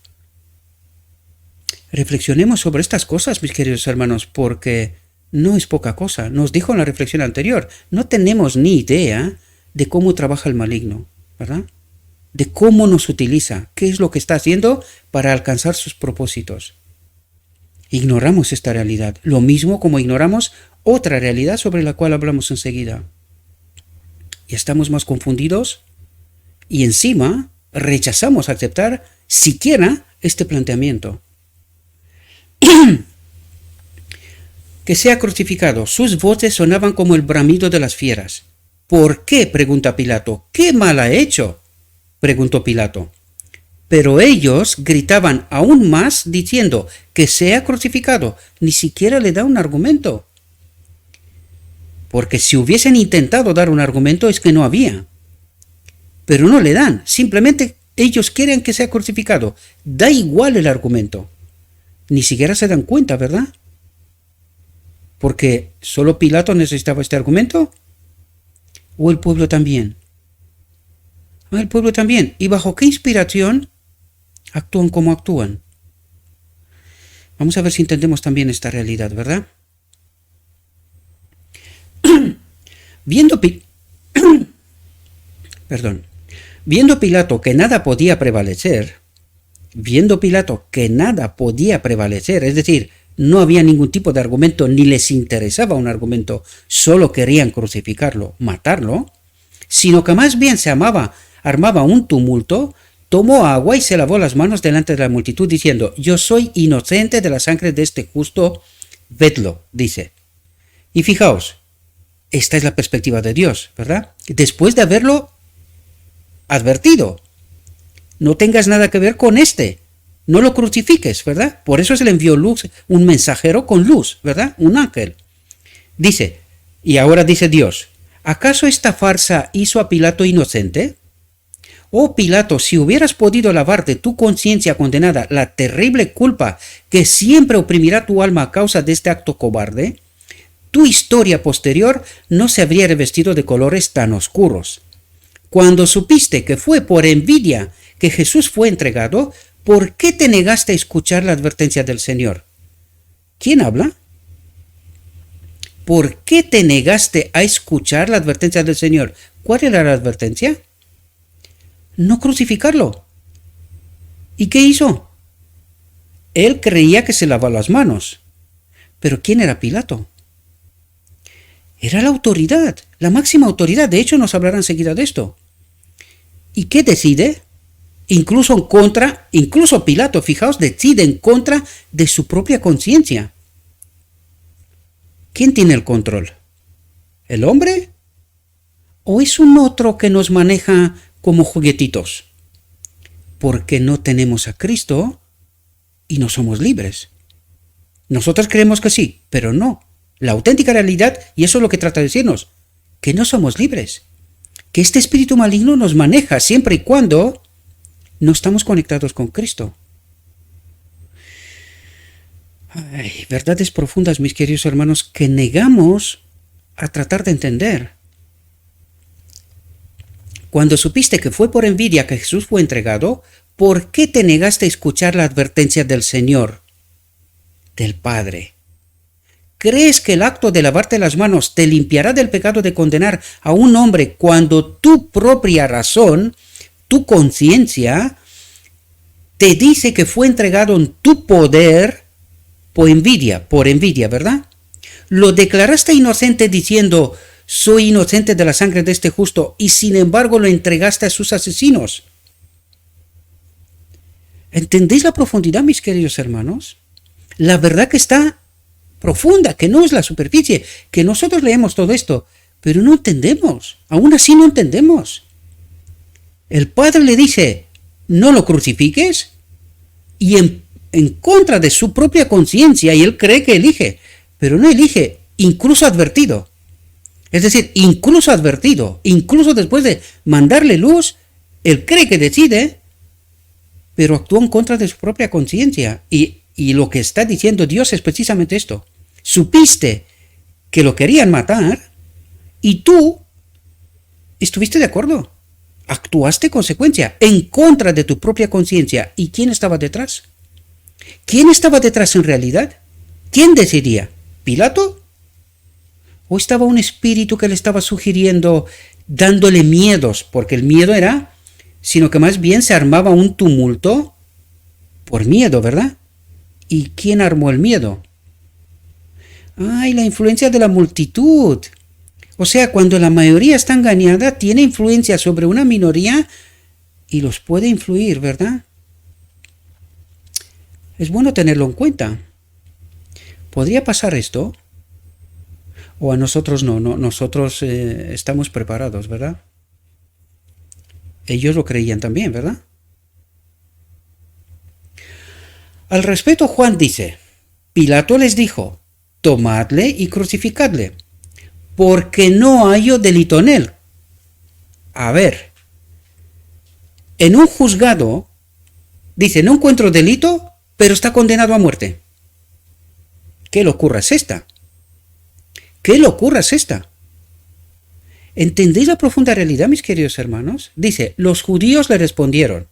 Reflexionemos sobre estas cosas, mis queridos hermanos, porque no es poca cosa. Nos dijo en la reflexión anterior, no tenemos ni idea de cómo trabaja el maligno, ¿verdad? De cómo nos utiliza, qué es lo que está haciendo para alcanzar sus propósitos. Ignoramos esta realidad, lo mismo como ignoramos otra realidad sobre la cual hablamos enseguida. Y estamos más confundidos y encima rechazamos aceptar siquiera este planteamiento. Que sea crucificado. Sus voces sonaban como el bramido de las fieras. ¿Por qué?, pregunta Pilato. ¿Qué mal ha hecho?, preguntó Pilato. Pero ellos gritaban aún más diciendo que sea crucificado. Ni siquiera le da un argumento. Porque si hubiesen intentado dar un argumento es que no había. Pero no le dan. Simplemente ellos quieren que sea crucificado. Da igual el argumento. Ni siquiera se dan cuenta, ¿verdad? Porque solo Pilato necesitaba este argumento. ¿O el pueblo también? El pueblo también. ¿Y bajo qué inspiración actúan como actúan? Vamos a ver si entendemos también esta realidad, ¿verdad? Viendo Pilato que nada podía prevalecer, es decir, no había ningún tipo de argumento, ni les interesaba un argumento, solo querían crucificarlo, matarlo, sino que más bien se armaba un tumulto, tomó agua y se lavó las manos delante de la multitud diciendo: yo soy inocente de la sangre de este justo, vedlo, dice. Y fijaos, esta es la perspectiva de Dios, ¿verdad? Después de haberlo advertido, no tengas nada que ver con no lo crucifiques, ¿verdad? Por eso se le envió luz, un mensajero con luz, ¿verdad? Un ángel. Dice, y ahora dice Dios: ¿acaso esta farsa hizo a Pilato inocente? Oh Pilato, si hubieras podido lavar de tu conciencia condenada la terrible culpa que siempre oprimirá tu alma a causa de este acto cobarde, tu historia posterior no se habría revestido de colores tan oscuros. Cuando supiste que fue por envidia que Jesús fue entregado, ¿por qué te negaste a escuchar la advertencia del Señor? ¿Quién habla? ¿Por qué te negaste a escuchar la advertencia del Señor? ¿Cuál era la advertencia? No crucificarlo. ¿Y qué hizo? Él creía que se lavaba las manos. ¿Pero quién era Pilato? Era la autoridad, la máxima autoridad. De hecho, nos hablarán enseguida de esto. ¿Y qué decide? Incluso Pilato, fijaos, decide en contra de su propia conciencia. ¿Quién tiene el control? ¿El hombre? ¿O es un otro que nos maneja como juguetitos? Porque no tenemos a Cristo y no somos libres. Nosotros creemos que sí, pero no. La auténtica realidad, y eso es lo que trata de decirnos, que no somos libres. Que este espíritu maligno nos maneja siempre y cuando no estamos conectados con Cristo. Ay, verdades profundas, mis queridos hermanos, que negamos a tratar de entender. Cuando supiste que fue por envidia que Jesús fue entregado, ¿por qué te negaste a escuchar la advertencia del Señor, del Padre? ¿Crees que el acto de lavarte las manos te limpiará del pecado de condenar a un hombre cuando tu propia razón, tu conciencia, te dice que fue entregado en tu poder por envidia, ¿verdad? Lo declaraste inocente diciendo: soy inocente de la sangre de este justo, y sin embargo lo entregaste a sus asesinos. ¿Entendéis la profundidad, mis queridos hermanos? La verdad que está profunda, que no es la superficie, que nosotros leemos todo esto, pero no entendemos, aún así no entendemos. El Padre le dice: no lo crucifiques, y en contra de su propia conciencia, y él cree que elige, pero no elige, incluso advertido. Es decir, incluso después de mandarle luz, él cree que decide, pero actúa en contra de su propia conciencia. Y lo que está diciendo Dios es precisamente esto. Supiste que lo querían matar y tú estuviste de acuerdo. Actuaste en consecuencia, en contra de tu propia conciencia. ¿Y quién estaba detrás? ¿Quién estaba detrás en realidad? ¿Quién decidía? ¿Pilato? ¿O estaba un espíritu que le estaba sugiriendo, dándole miedos? Porque el miedo era, sino que más bien se armaba un tumulto por miedo, ¿verdad? ¿Y quién armó el miedo? ¡Ay, la influencia de la multitud! O sea, cuando la mayoría está engañada, tiene influencia sobre una minoría y los puede influir, ¿verdad? Es bueno tenerlo en cuenta. ¿Podría pasar esto? O a nosotros no, nosotros estamos preparados, ¿verdad? Ellos lo creían también, ¿verdad? Al respecto, Juan dice, Pilato les dijo, tomadle y crucificadle, porque no hallo delito en él. A ver, en un juzgado, dice, no encuentro delito, pero está condenado a muerte. ¿Qué locura es esta? ¿Qué locura es esta? ¿Entendéis la profunda realidad, mis queridos hermanos? Dice, los judíos le respondieron,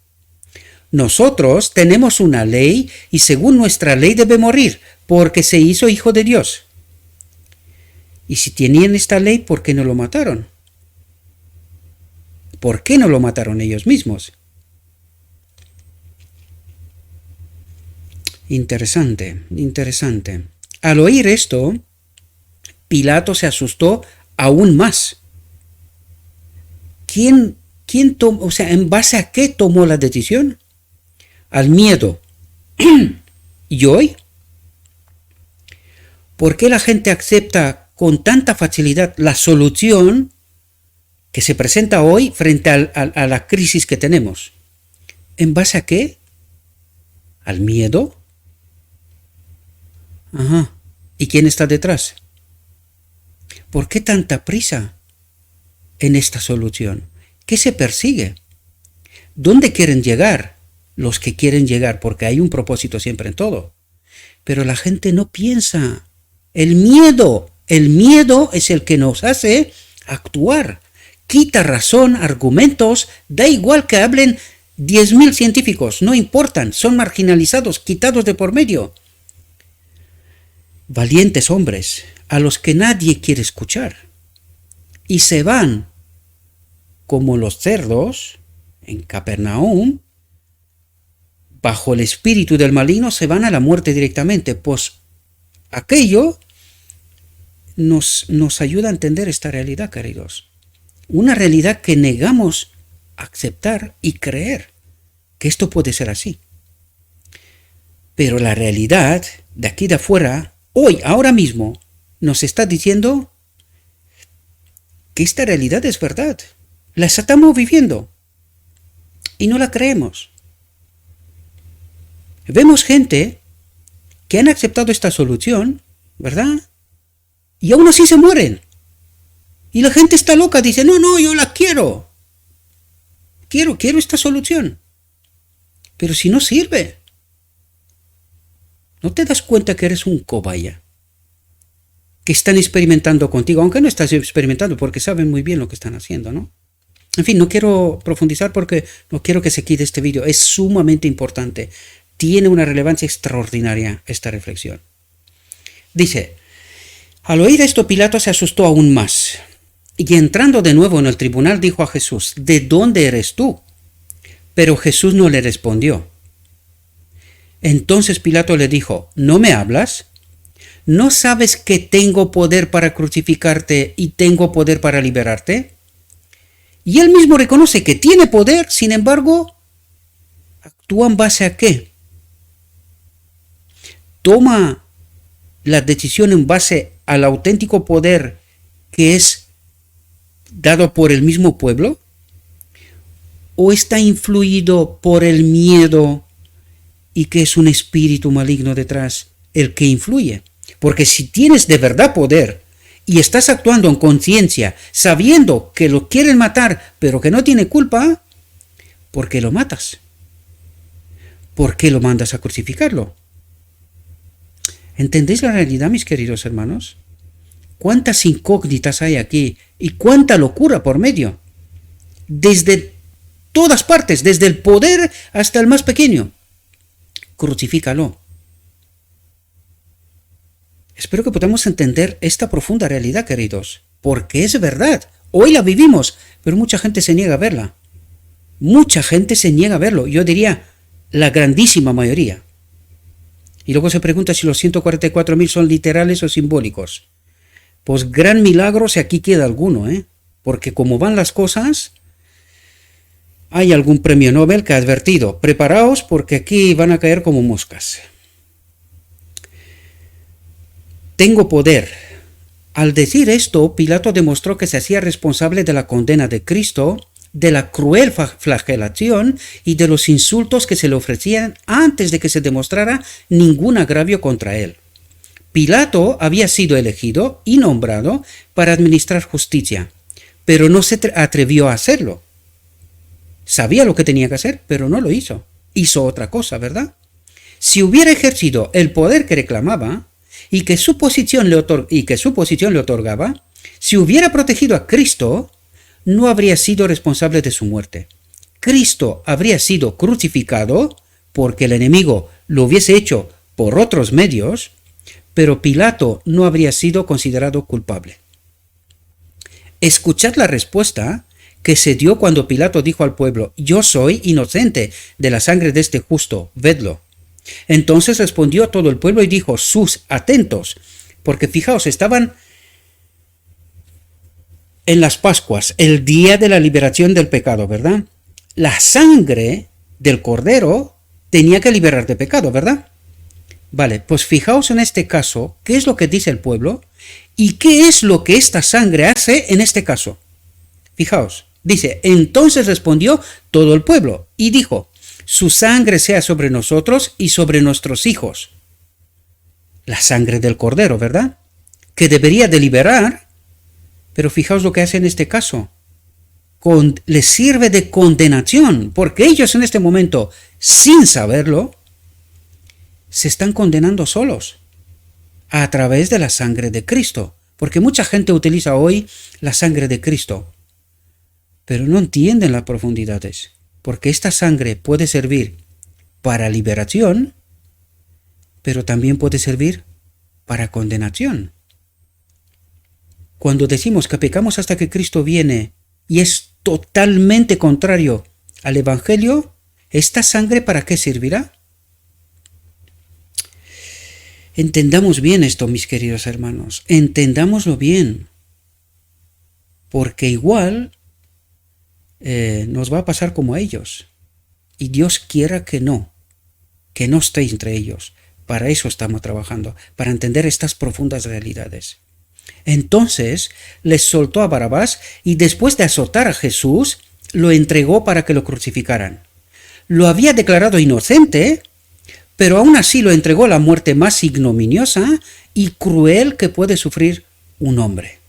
nosotros tenemos una ley y según nuestra ley debe morir, porque se hizo hijo de Dios. Y si tenían esta ley, ¿por qué no lo mataron? ¿Por qué no lo mataron ellos mismos? Interesante, interesante. Al oír esto, Pilato se asustó aún más. ¿Quién tomó, o sea, en base a qué tomó la decisión? Al miedo. ¿Y hoy? ¿Por qué la gente acepta con tanta facilidad la solución que se presenta hoy frente a la crisis que tenemos? ¿En base a qué? ¿Al miedo? Ajá. ¿Y quién está detrás? ¿Por qué tanta prisa en esta solución? ¿Qué se persigue? ¿Dónde quieren llegar los que quieren llegar? Porque hay un propósito siempre en todo. Pero la gente no piensa. El miedo es el que nos hace actuar. Quita razón, argumentos, da igual que hablen 10.000 científicos, no importan, son marginalizados, quitados de por medio. Valientes hombres, a los que nadie quiere escuchar. Y se van, como los cerdos, en Capernaum, bajo el espíritu del maligno, se van a la muerte directamente. Pues aquello nos ayuda a entender esta realidad, queridos. Una realidad que negamos aceptar y creer que esto puede ser así. Pero la realidad de aquí de afuera, hoy, ahora mismo, nos está diciendo que esta realidad es verdad. La estamos viviendo y no la creemos. Vemos gente que han aceptado esta solución, ¿verdad? Y aún así se mueren. Y la gente está loca, dice, no, yo la quiero. Quiero esta solución. Pero si no sirve, ¿no te das cuenta que eres un cobaya? Que están experimentando contigo, aunque no estás experimentando porque saben muy bien lo que están haciendo, ¿no? En fin, no quiero profundizar porque no quiero que se quite este vídeo. Es sumamente importante. Tiene una relevancia extraordinaria esta reflexión. Dice, al oír esto Pilato se asustó aún más. Y entrando de nuevo en el tribunal dijo a Jesús, ¿de dónde eres tú? Pero Jesús no le respondió. Entonces Pilato le dijo, ¿no me hablas? ¿No sabes que tengo poder para crucificarte y tengo poder para liberarte? Y él mismo reconoce que tiene poder, sin embargo, ¿actúa en base a qué? ¿Toma la decisión en base al auténtico poder que es dado por el mismo pueblo? ¿O está influido por el miedo y que es un espíritu maligno detrás el que influye? Porque si tienes de verdad poder y estás actuando en conciencia, sabiendo que lo quieren matar, pero que no tiene culpa, ¿por qué lo matas? ¿Por qué lo mandas a crucificarlo? ¿Entendéis la realidad, mis queridos hermanos? ¿Cuántas incógnitas hay aquí y cuánta locura por medio? Desde todas partes, desde el poder hasta el más pequeño. Crucifícalo. Espero que podamos entender esta profunda realidad, queridos, porque es verdad. Hoy la vivimos, pero mucha gente se niega a verla. Mucha gente se niega a verlo. Yo diría la grandísima mayoría. Y luego se pregunta si los 144.000 son literales o simbólicos. Pues gran milagro si aquí queda alguno, porque como van las cosas, hay algún premio Nobel que ha advertido, preparaos porque aquí van a caer como moscas. Tengo poder. Al decir esto, Pilato demostró que se hacía responsable de la condena de Cristo, de la cruel flagelación y de los insultos que se le ofrecían antes de que se demostrara ningún agravio contra él. Pilato había sido elegido y nombrado para administrar justicia, pero no se atrevió a hacerlo. Sabía lo que tenía que hacer, pero no lo hizo. Hizo otra cosa, ¿verdad? Si hubiera ejercido el poder que reclamaba y que su posición le otorgaba, si hubiera protegido a Cristo, no habría sido responsable de su muerte. Cristo habría sido crucificado porque el enemigo lo hubiese hecho por otros medios, pero Pilato no habría sido considerado culpable. Escuchad la respuesta que se dio cuando Pilato dijo al pueblo: yo soy inocente de la sangre de este justo, vedlo. Entonces respondió todo el pueblo y dijo: sus atentos, porque fijaos, estaban en las Pascuas, el día de la liberación del pecado, ¿verdad? La sangre del cordero tenía que liberar de pecado, ¿verdad? Vale, pues fijaos en este caso, ¿qué es lo que dice el pueblo? ¿Y qué es lo que esta sangre hace en este caso? Fijaos, dice: entonces respondió todo el pueblo y dijo: su sangre sea sobre nosotros y sobre nuestros hijos. La sangre del cordero, ¿verdad? Que debería de liberar, pero fijaos lo que hace en este caso. Les sirve de condenación, porque ellos en este momento, sin saberlo, se están condenando solos a través de la sangre de Cristo, porque mucha gente utiliza hoy la sangre de Cristo, pero no entienden las profundidades, porque esta sangre puede servir para liberación, pero también puede servir para condenación. Cuando decimos que pecamos hasta que Cristo viene y es totalmente contrario al Evangelio, ¿esta sangre para qué servirá? Entendamos bien esto, mis queridos hermanos, entendámoslo bien, porque igual nos va a pasar como a ellos, y Dios quiera que no estéis entre ellos. Para eso estamos trabajando, para entender estas profundas realidades. Entonces les soltó a Barrabás y después de azotar a Jesús, lo entregó para que lo crucificaran. Lo había declarado inocente, pero aún así lo entregó a la muerte más ignominiosa y cruel que puede sufrir un hombre.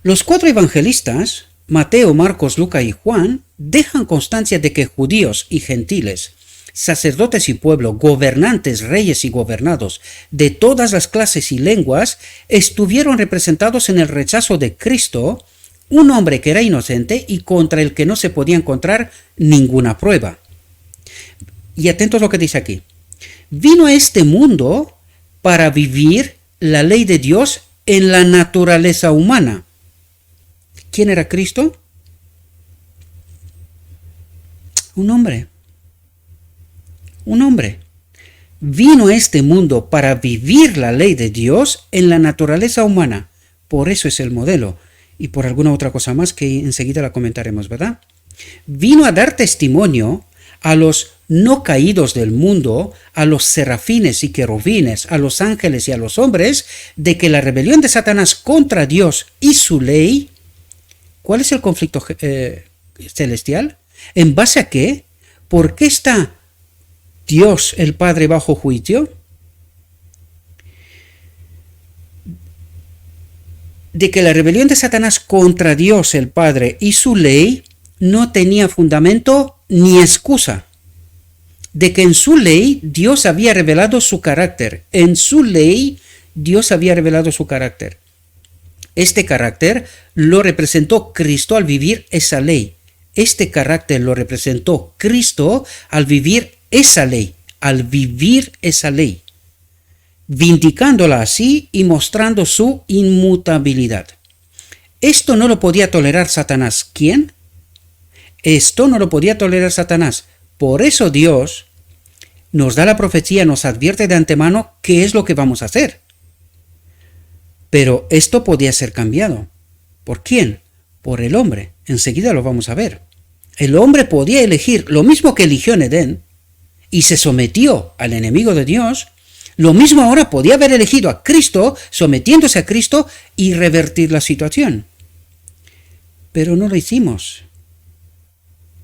Los 4 evangelistas, Mateo, Marcos, Lucas y Juan, dejan constancia de que judíos y gentiles, sacerdotes y pueblo, gobernantes, reyes y gobernados de todas las clases y lenguas estuvieron representados en el rechazo de Cristo, un hombre que era inocente y contra el que no se podía encontrar ninguna prueba. Y atentos a lo que dice aquí: vino a este mundo para vivir la ley de Dios en la naturaleza humana. ¿Quién era Cristo? Un hombre. Un hombre. Vino a este mundo para vivir la ley de Dios en la naturaleza humana. Por eso es el modelo. Y por alguna otra cosa más que enseguida la comentaremos, ¿verdad? Vino a dar testimonio a los no caídos del mundo, a los serafines y querubines, a los ángeles y a los hombres, de que la rebelión de Satanás contra Dios y su ley. ¿Cuál es el conflicto celestial? ¿En base a qué? ¿Por qué está Dios el Padre bajo juicio? De que la rebelión de Satanás contra Dios el Padre y su ley no tenía fundamento ni excusa. De que en su ley Dios había revelado su carácter. En su ley Dios había revelado su carácter. Este carácter lo representó Cristo al vivir esa ley. Este carácter lo representó Cristo al vivir esa ley, vindicándola así y mostrando su inmutabilidad. Esto no lo podía tolerar Satanás. ¿Quién? Esto no lo podía tolerar Satanás. Por eso Dios nos da la profecía, nos advierte de antemano qué es lo que vamos a hacer. Pero esto podía ser cambiado. ¿Por quién? Por el hombre. Enseguida lo vamos a ver. El hombre podía elegir lo mismo que eligió en Edén y se sometió al enemigo de Dios. Lo mismo ahora podía haber elegido a Cristo, sometiéndose a Cristo y revertir la situación. Pero no lo hicimos.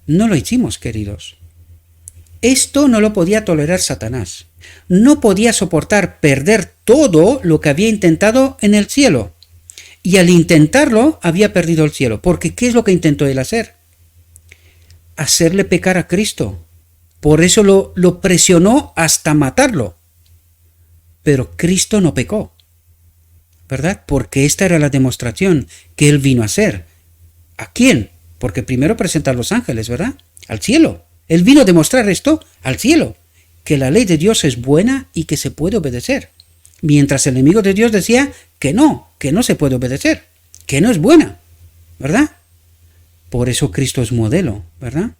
No lo hicimos, queridos. Esto no lo podía tolerar Satanás. No podía soportar perder todo lo que había intentado en el cielo. Y al intentarlo, había perdido el cielo. Porque ¿qué es lo que intentó él hacer? Hacerle pecar a Cristo. Por eso lo presionó hasta matarlo. Pero Cristo no pecó, ¿verdad? Porque esta era la demostración que él vino a hacer. ¿A quién? Porque primero presenta a los ángeles, ¿verdad? Al cielo. Él vino a demostrar esto al cielo, que la ley de Dios es buena y que se puede obedecer. Mientras el enemigo de Dios decía que no se puede obedecer, que no es buena, ¿verdad? Por eso Cristo es modelo, ¿verdad?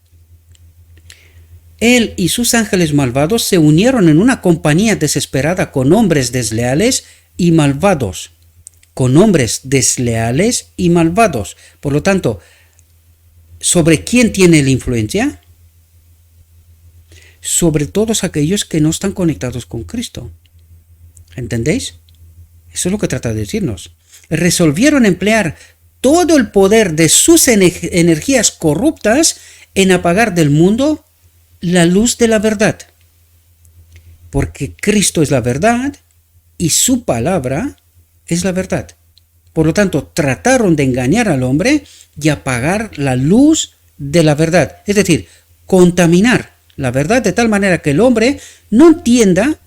Él y sus ángeles malvados se unieron en una compañía desesperada con hombres desleales y malvados. Con hombres desleales y malvados. Por lo tanto, ¿sobre quién tiene la influencia? Sobre todos aquellos que no están conectados con Cristo. ¿Entendéis? Eso es lo que trata de decirnos. Resolvieron emplear todo el poder de sus energías corruptas en apagar del mundo la luz de la verdad. Porque Cristo es la verdad y su palabra es la verdad. Por lo tanto, trataron de engañar al hombre y apagar la luz de la verdad. Es decir, contaminar la verdad de tal manera que el hombre no entienda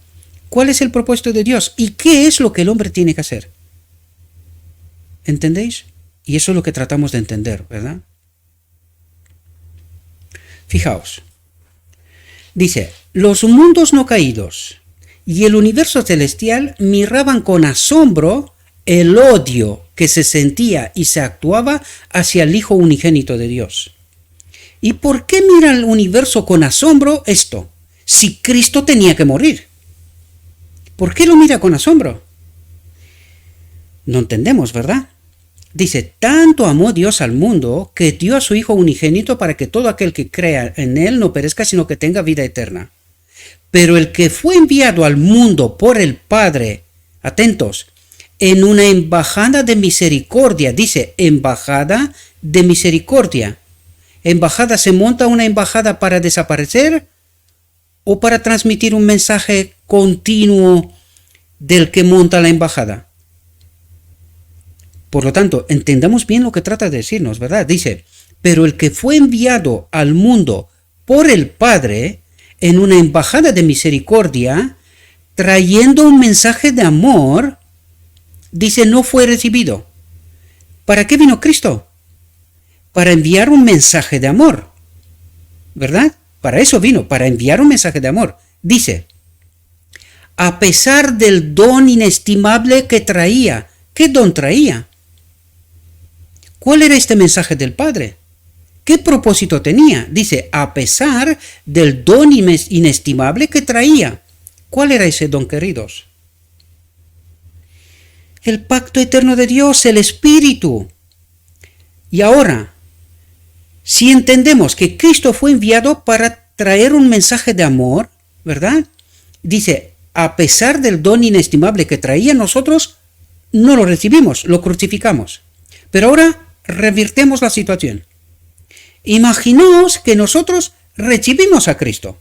cuál es el propósito de Dios y qué es lo que el hombre tiene que hacer. ¿Entendéis? Y eso es lo que tratamos de entender, ¿verdad? Fijaos. Dice, los mundos no caídos y el universo celestial miraban con asombro el odio que se sentía y se actuaba hacia el Hijo unigénito de Dios. ¿Y por qué mira el universo con asombro esto? Si Cristo tenía que morir. ¿Por qué lo mira con asombro? No entendemos, ¿verdad? Dice, tanto amó Dios al mundo que dio a su Hijo unigénito para que todo aquel que crea en él no perezca, sino que tenga vida eterna. Pero el que fue enviado al mundo por el Padre, atentos, en una embajada de misericordia, dice, embajada de misericordia. ¿Embajada se monta una embajada para desaparecer o para transmitir un mensaje continuo del que monta la embajada? Por lo tanto, entendamos bien lo que trata de decirnos, ¿verdad? Dice, pero el que fue enviado al mundo por el Padre en una embajada de misericordia, trayendo un mensaje de amor, dice, no fue recibido. ¿Para qué vino Cristo? Para enviar un mensaje de amor, ¿verdad? Para eso vino, para enviar un mensaje de amor. Dice, a pesar del don inestimable que traía. ¿Qué don traía? ¿Cuál era este mensaje del Padre? ¿Qué propósito tenía? Dice, a pesar del don inestimable que traía. ¿Cuál era ese don, queridos? El pacto eterno de Dios, el Espíritu. Y ahora, si entendemos que Cristo fue enviado para traer un mensaje de amor, ¿verdad? Dice, a pesar del don inestimable que traía, nosotros no lo recibimos, lo crucificamos. Pero ahora revirtemos la situación. Imaginaos que nosotros recibimos a Cristo.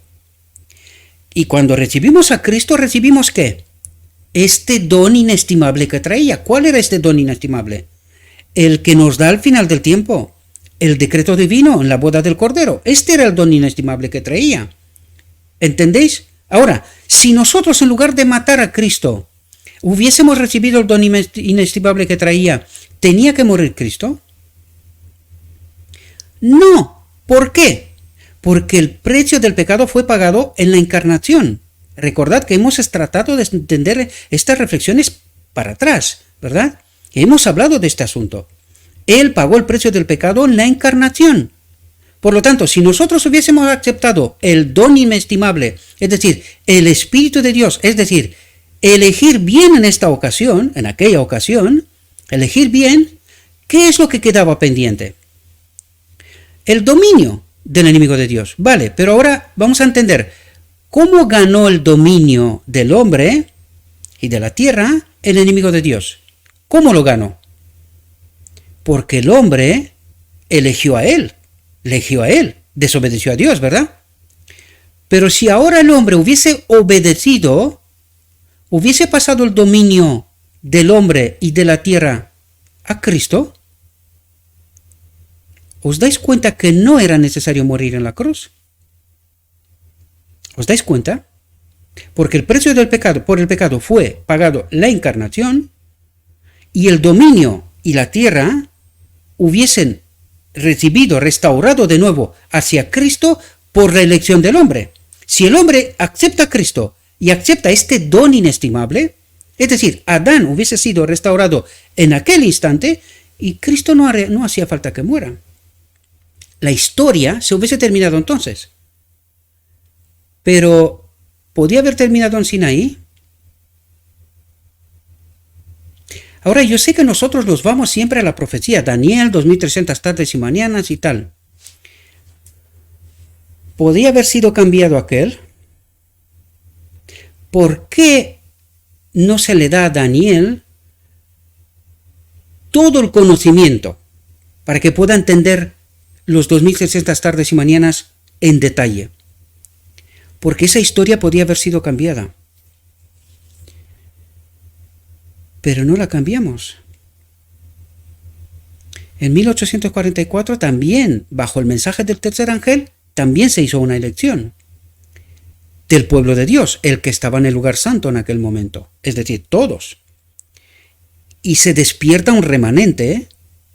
Y cuando recibimos a Cristo, ¿recibimos qué? Este don inestimable que traía. ¿Cuál era este don inestimable? El que nos da al final del tiempo. El decreto divino en la boda del Cordero. Este era el don inestimable que traía. ¿Entendéis? Ahora, si nosotros en lugar de matar a Cristo hubiésemos recibido el don inestimable que traía, ¿tenía que morir Cristo? No. ¿Por qué? Porque el precio del pecado fue pagado en la encarnación. Recordad que hemos tratado de entender estas reflexiones para atrás, ¿verdad? Hemos hablado de este asunto. Él pagó el precio del pecado en la encarnación. Por lo tanto, si nosotros hubiésemos aceptado el don inestimable, es decir, el Espíritu de Dios, es decir, elegir bien en esta ocasión, en aquella ocasión, elegir bien, ¿qué es lo que quedaba pendiente? El dominio del enemigo de Dios. Vale, pero ahora vamos a entender cómo ganó el dominio del hombre y de la tierra el enemigo de Dios. ¿Cómo lo ganó? Porque el hombre eligió a él, desobedeció a Dios, ¿verdad? Pero si ahora el hombre hubiese obedecido, hubiese pasado el dominio del hombre y de la tierra a Cristo, ¿os dais cuenta que no era necesario morir en la cruz? ¿Os dais cuenta? Porque el precio del pecado, por el pecado, fue pagado la encarnación, y el dominio y la tierra hubiesen recibido, restaurado de nuevo hacia Cristo por la elección del hombre. Si el hombre acepta a Cristo y acepta este don inestimable, es decir, Adán hubiese sido restaurado en aquel instante y Cristo no hacía falta que muera. La historia se hubiese terminado entonces. Pero, ¿podía haber terminado en Sinaí? Ahora, yo sé que nosotros nos vamos siempre a la profecía, Daniel, 2300 tardes y mañanas y tal. ¿Podía haber sido cambiado aquel? ¿Por qué no se le da a Daniel todo el conocimiento para que pueda entender los 2600 tardes y mañanas en detalle? Porque esa historia podía haber sido cambiada. Pero no la cambiamos. En 1844 también, bajo el mensaje del tercer ángel, también se hizo una elección del pueblo de Dios, el que estaba en el lugar santo en aquel momento, es decir, todos. Y se despierta un remanente,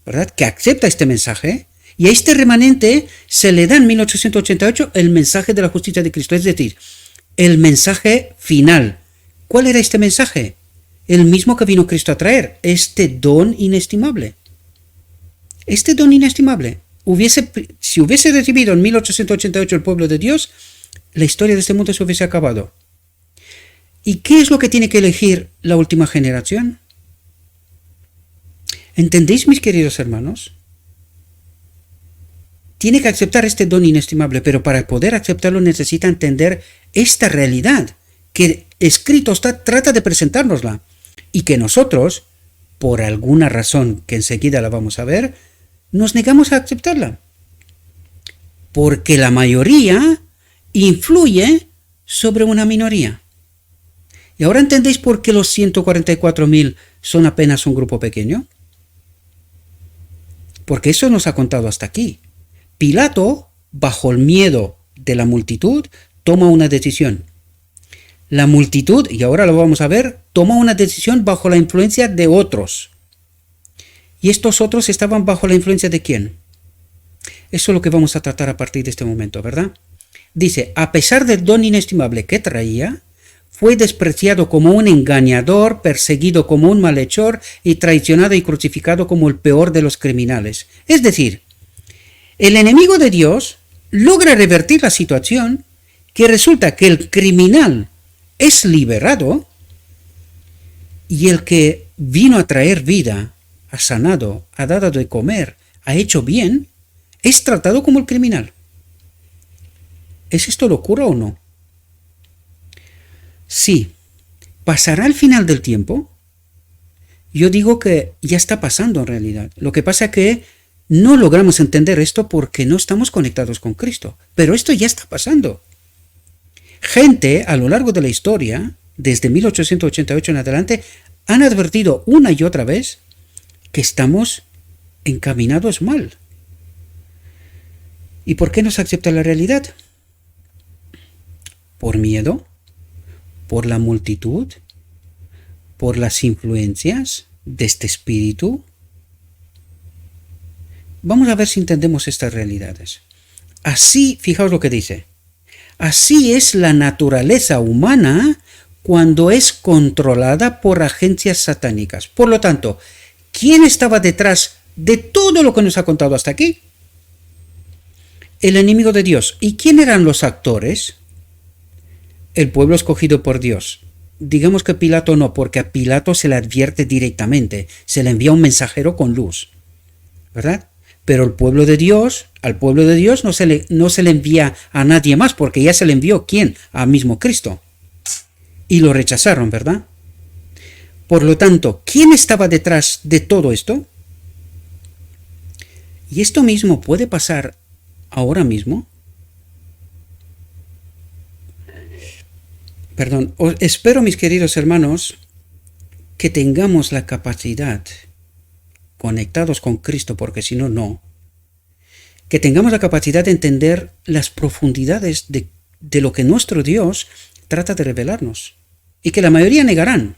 ¿verdad?, que acepta este mensaje, y a este remanente se le da en 1888 el mensaje de la justicia de Cristo, es decir, el mensaje final. ¿Cuál era este mensaje? El mismo que vino Cristo a traer, este don inestimable. Este don inestimable, si hubiese recibido en 1888 el pueblo de Dios, la historia de este mundo se hubiese acabado. ¿Y qué es lo que tiene que elegir la última generación? ¿Entendéis, mis queridos hermanos? Tiene que aceptar este don inestimable, pero para poder aceptarlo necesita entender esta realidad que escrito está, trata de presentárnosla, y que nosotros, por alguna razón que enseguida la vamos a ver, nos negamos a aceptarla. Porque la mayoría influye sobre una minoría. ¿Y ahora entendéis por qué los 144.000 son apenas un grupo pequeño? Porque eso nos ha contado hasta aquí. Pilato, bajo el miedo de la multitud, toma una decisión. La multitud, y ahora lo vamos a ver, toma una decisión bajo la influencia de otros. ¿Y estos otros estaban bajo la influencia de quién? Eso es lo que vamos a tratar a partir de este momento, ¿verdad? Dice, a pesar del don inestimable que traía, fue despreciado como un engañador, perseguido como un malhechor y traicionado y crucificado como el peor de los criminales. Es decir, el enemigo de Dios logra revertir la situación, que resulta que el criminal es liberado y el que vino a traer vida, ha sanado, ha dado de comer, ha hecho bien, es tratado como el criminal. ¿Es esto locura o no? Sí. ¿Pasará al final del tiempo? Yo digo que ya está pasando en realidad. Lo que pasa es que no logramos entender esto porque no estamos conectados con Cristo. Pero esto ya está pasando. Gente a lo largo de la historia, desde 1888 en adelante, han advertido una y otra vez que estamos encaminados mal. ¿Y por qué no se acepta la realidad? ¿Por miedo? ¿Por la multitud? ¿Por las influencias de este espíritu? Vamos a ver si entendemos estas realidades. Así, fijaos lo que dice. Así es la naturaleza humana cuando es controlada por agencias satánicas. Por lo tanto, ¿quién estaba detrás de todo lo que nos ha contado hasta aquí? el enemigo de Dios. ¿Y quién eran los actores? El pueblo escogido por Dios. Digamos que Pilato no, porque a Pilato se le advierte directamente, se le envía un mensajero con luz, ¿verdad? Pero el pueblo de Dios, al pueblo de Dios no se le envía a nadie más, porque ya se le envió, ¿quién? A mismo Cristo. Y lo rechazaron, ¿verdad? Por lo tanto, ¿quién estaba detrás de todo esto? Y esto mismo puede pasar ahora mismo. Perdón, espero, mis queridos hermanos, que tengamos la capacidad, conectados con Cristo, porque si no, no, que tengamos la capacidad de entender las profundidades de lo que nuestro Dios trata de revelarnos. Y que la mayoría negarán,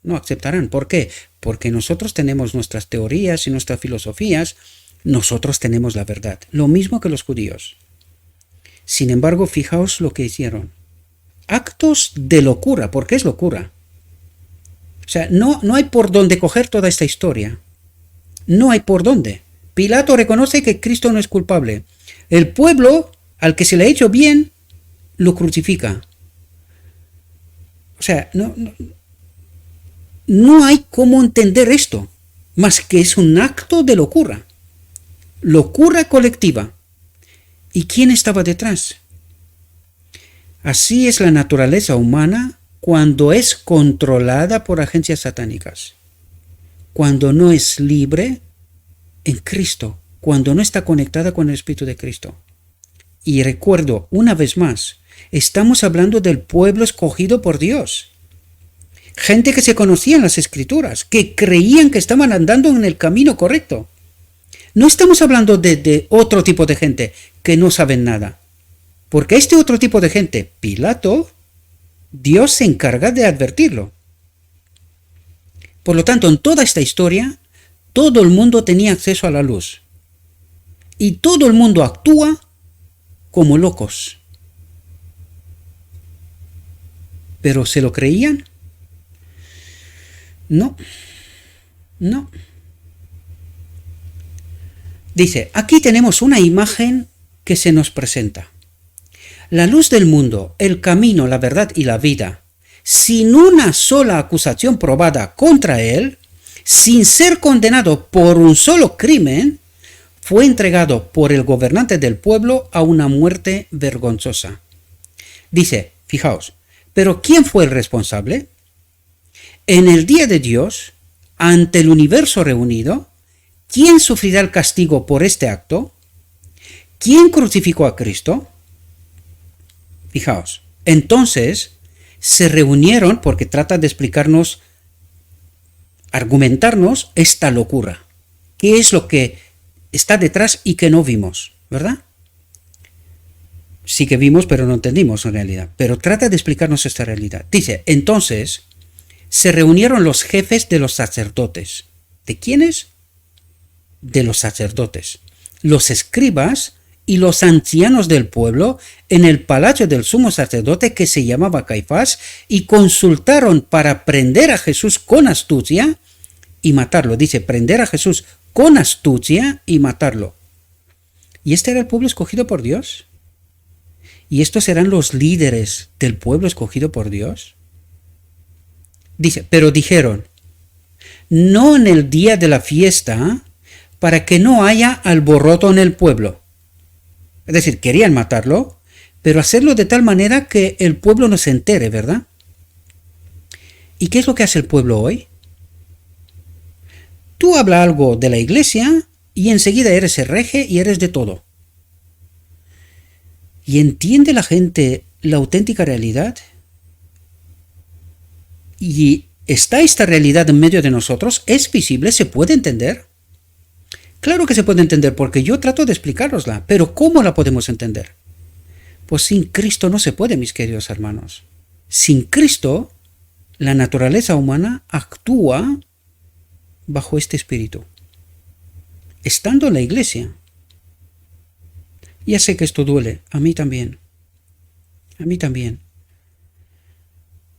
no aceptarán. ¿Por qué? Porque nosotros tenemos nuestras teorías y nuestras filosofías, nosotros tenemos la verdad, lo mismo que los judíos. Sin embargo, fijaos lo que hicieron. Actos de locura, porque es locura. O sea, no hay por dónde coger toda esta historia. No hay por dónde. Pilato reconoce que Cristo no es culpable. El pueblo, al que se le ha hecho bien, lo crucifica. O sea, no hay cómo entender esto, más que es un acto de locura. Locura colectiva. ¿Y quién estaba detrás? Así es la naturaleza humana cuando es controlada por agencias satánicas, cuando no es libre en Cristo, cuando no está conectada con el Espíritu de Cristo. Y recuerdo, una vez más, estamos hablando del pueblo escogido por Dios. Gente que se conocía en las Escrituras, que creían que estaban andando en el camino correcto. No estamos hablando de otro tipo de gente que no saben nada. Porque este otro tipo de gente, Pilato, Dios se encarga de advertirlo. Por lo tanto, en toda esta historia, todo el mundo tenía acceso a la luz. Y todo el mundo actúa como locos. ¿Pero se lo creían? No. Dice, aquí tenemos una imagen que se nos presenta. La luz del mundo, el camino, la verdad y la vida, sin una sola acusación probada contra él, sin ser condenado por un solo crimen, fue entregado por el gobernante del pueblo a una muerte vergonzosa. Dice, fijaos, ¿pero quién fue el responsable? En el día de Dios, ante el universo reunido, ¿quién sufrirá el castigo por este acto? ¿Quién crucificó a Cristo? Fijaos, entonces se reunieron porque trata de explicarnos, argumentarnos esta locura. ¿Qué es lo que está detrás y que no vimos? ¿Verdad? Sí que vimos, pero no entendimos en realidad. Pero trata de explicarnos esta realidad. Dice, entonces se reunieron los jefes de los sacerdotes. ¿De quiénes? De los sacerdotes. Los escribas y los ancianos del pueblo en el palacio del sumo sacerdote que se llamaba Caifás y consultaron para prender a Jesús con astucia y matarlo. Dice, prender a Jesús con astucia y matarlo. ¿Y este era el pueblo escogido por Dios? ¿Y estos eran los líderes del pueblo escogido por Dios? Dice, pero dijeron, no en el día de la fiesta, para que no haya alboroto en el pueblo. Es decir, querían matarlo, pero hacerlo de tal manera que el pueblo no se entere, ¿verdad? ¿Y qué es lo que hace el pueblo hoy? Tú hablas algo de la iglesia y enseguida eres hereje y eres de todo. ¿Y entiende la gente la auténtica realidad? ¿Y está esta realidad en medio de nosotros? ¿Es visible? ¿Se puede entender? Claro que se puede entender porque yo trato de explicárosla, pero ¿cómo la podemos entender? Pues sin Cristo no se puede, mis queridos hermanos. Sin Cristo, la naturaleza humana actúa bajo este espíritu, estando en la iglesia. Ya sé que esto duele, a mí también,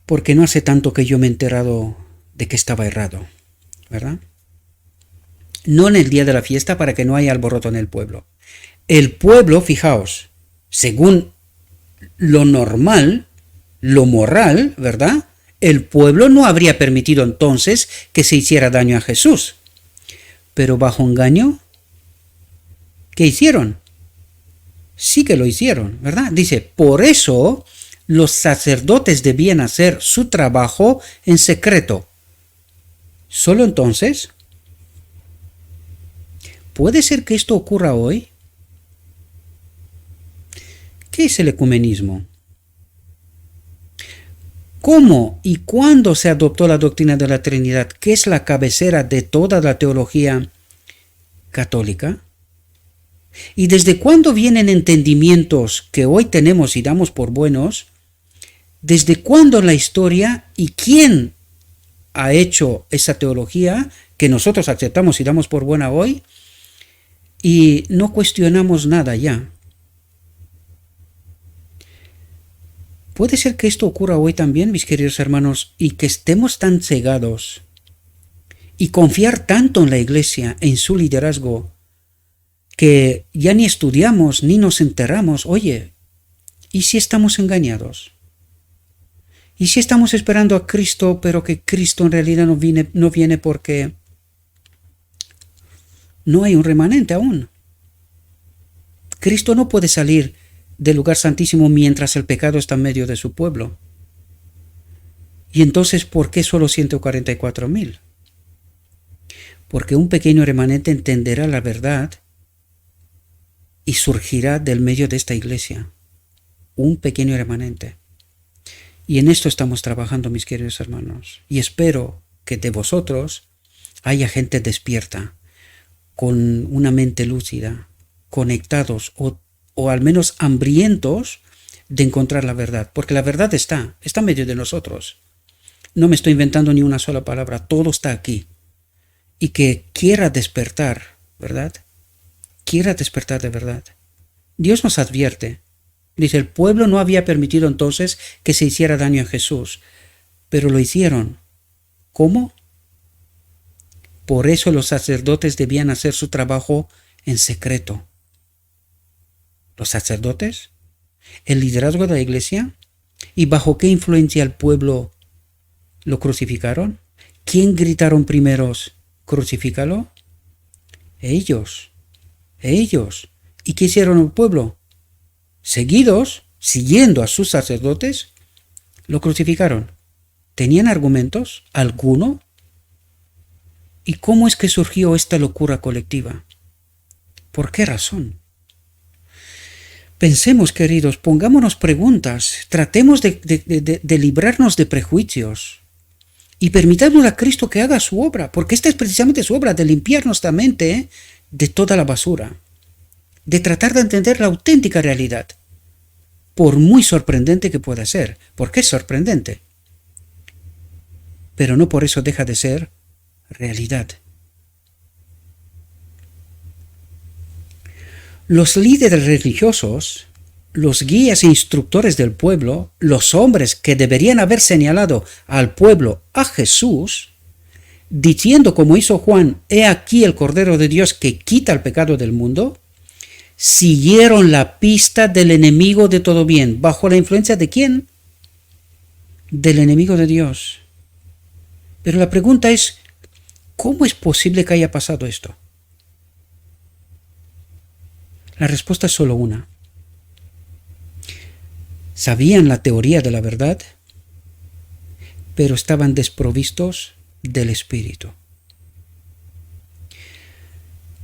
porque no hace tanto que yo me he enterado de que estaba errado, ¿verdad? No en el día de la fiesta para que no haya alboroto en el pueblo. el pueblo, fijaos, según lo normal, lo moral, ¿verdad? El pueblo no habría permitido entonces que se hiciera daño a Jesús. Pero bajo engaño, ¿qué hicieron? Sí que lo hicieron, ¿verdad? Dice, por eso los sacerdotes debían hacer su trabajo en secreto. Solo entonces, ¿puede ser que esto ocurra hoy? ¿Qué es el ecumenismo? ¿Cómo y cuándo se adoptó la doctrina de la Trinidad, que es la cabecera de toda la teología católica? ¿Y desde cuándo vienen entendimientos que hoy tenemos y damos por buenos? ¿Desde cuándo en la historia y quién ha hecho esa teología que nosotros aceptamos y damos por buena hoy? Y no cuestionamos nada ya. Puede ser que esto ocurra hoy también, mis queridos hermanos, y que estemos tan cegados y confiar tanto en la Iglesia, en su liderazgo, que ya ni estudiamos ni nos enteramos. Oye, ¿y si estamos engañados? ¿Y si estamos esperando a Cristo, pero que Cristo en realidad no viene porque no hay un remanente aún? Cristo no puede salir del lugar santísimo mientras el pecado está en medio de su pueblo. Y entonces, ¿por qué solo 144,000? Porque un pequeño remanente entenderá la verdad y surgirá del medio de esta iglesia. Un pequeño remanente. Y en esto estamos trabajando, mis queridos hermanos. Y espero que de vosotros haya gente despierta, con una mente lúcida, conectados o al menos hambrientos de encontrar la verdad. Porque la verdad está en medio de nosotros. No me estoy inventando ni una sola palabra, todo está aquí. Y que quiera despertar, ¿verdad? Quiera despertar de verdad. Dios nos advierte. Dice, el pueblo no había permitido entonces que se hiciera daño a Jesús, pero lo hicieron. ¿Cómo? Por eso los sacerdotes debían hacer su trabajo en secreto. ¿Los sacerdotes? ¿El liderazgo de la iglesia? ¿Y bajo qué influencia el pueblo lo crucificaron? ¿Quién gritaron primeros? ¿Crucifícalo? Ellos. ¿Y qué hicieron el pueblo? Siguiendo a sus sacerdotes, lo crucificaron. ¿Tenían argumentos? ¿Alguno? ¿Y cómo es que surgió esta locura colectiva? ¿Por qué razón? Pensemos, queridos, pongámonos preguntas, tratemos de librarnos de prejuicios y permitamos a Cristo que haga su obra, porque esta es precisamente su obra, de limpiar nuestra mente de toda la basura, de tratar de entender la auténtica realidad, por muy sorprendente que pueda ser, porque es sorprendente, pero no por eso deja de ser realidad. Los líderes religiosos, los guías e instructores del pueblo, los hombres que deberían haber señalado al pueblo a Jesús, diciendo como hizo Juan, he aquí el Cordero de Dios que quita el pecado del mundo, siguieron la pista del enemigo de todo bien. ¿Bajo la influencia de quién? Del enemigo de Dios. Pero la pregunta es, ¿cómo es posible que haya pasado esto? La respuesta es solo una. Sabían la teoría de la verdad, pero estaban desprovistos del Espíritu.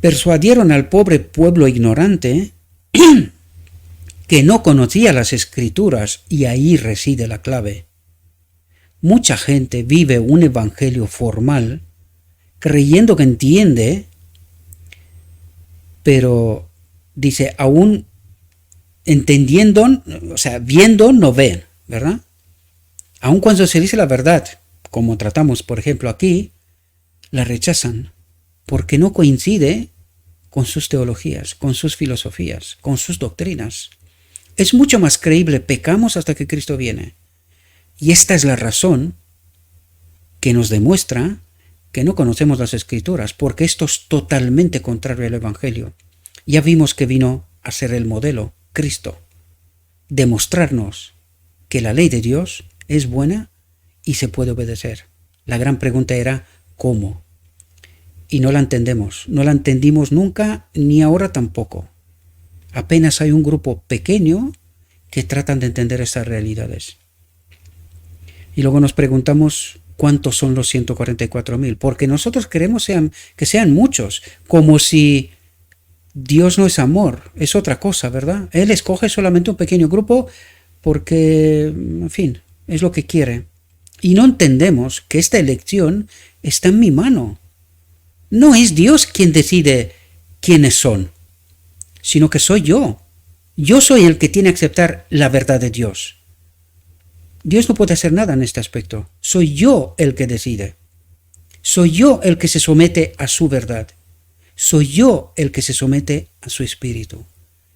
Persuadieron al pobre pueblo ignorante que no conocía las Escrituras, y ahí reside la clave. Mucha gente vive un evangelio formal creyendo que entiende, pero dice, aún entendiendo, o sea, viendo, no ven, ¿verdad? Aun cuando se dice la verdad, como tratamos, por ejemplo, aquí, la rechazan, porque no coincide con sus teologías, con sus filosofías, con sus doctrinas. Es mucho más creíble, pecamos hasta que Cristo viene. Y esta es la razón que nos demuestra que no conocemos las Escrituras, porque esto es totalmente contrario al Evangelio. Ya vimos que vino a ser el modelo, Cristo. Demostrarnos que la ley de Dios es buena y se puede obedecer. La gran pregunta era ¿cómo? Y no la entendemos, no la entendimos nunca ni ahora tampoco. Apenas hay un grupo pequeño que tratan de entender esas realidades. Y luego nos preguntamos cuántos son los 144.000, porque nosotros queremos que sean muchos, como si Dios no es amor, es otra cosa, ¿verdad? Él escoge solamente un pequeño grupo porque, en fin, es lo que quiere. Y no entendemos que esta elección está en mi mano. No es Dios quien decide quiénes son, sino que soy yo. Yo soy el que tiene que aceptar la verdad de Dios. Dios no puede hacer nada en este aspecto. Soy yo el que decide. Soy yo el que se somete a su verdad. Soy yo el que se somete a su espíritu.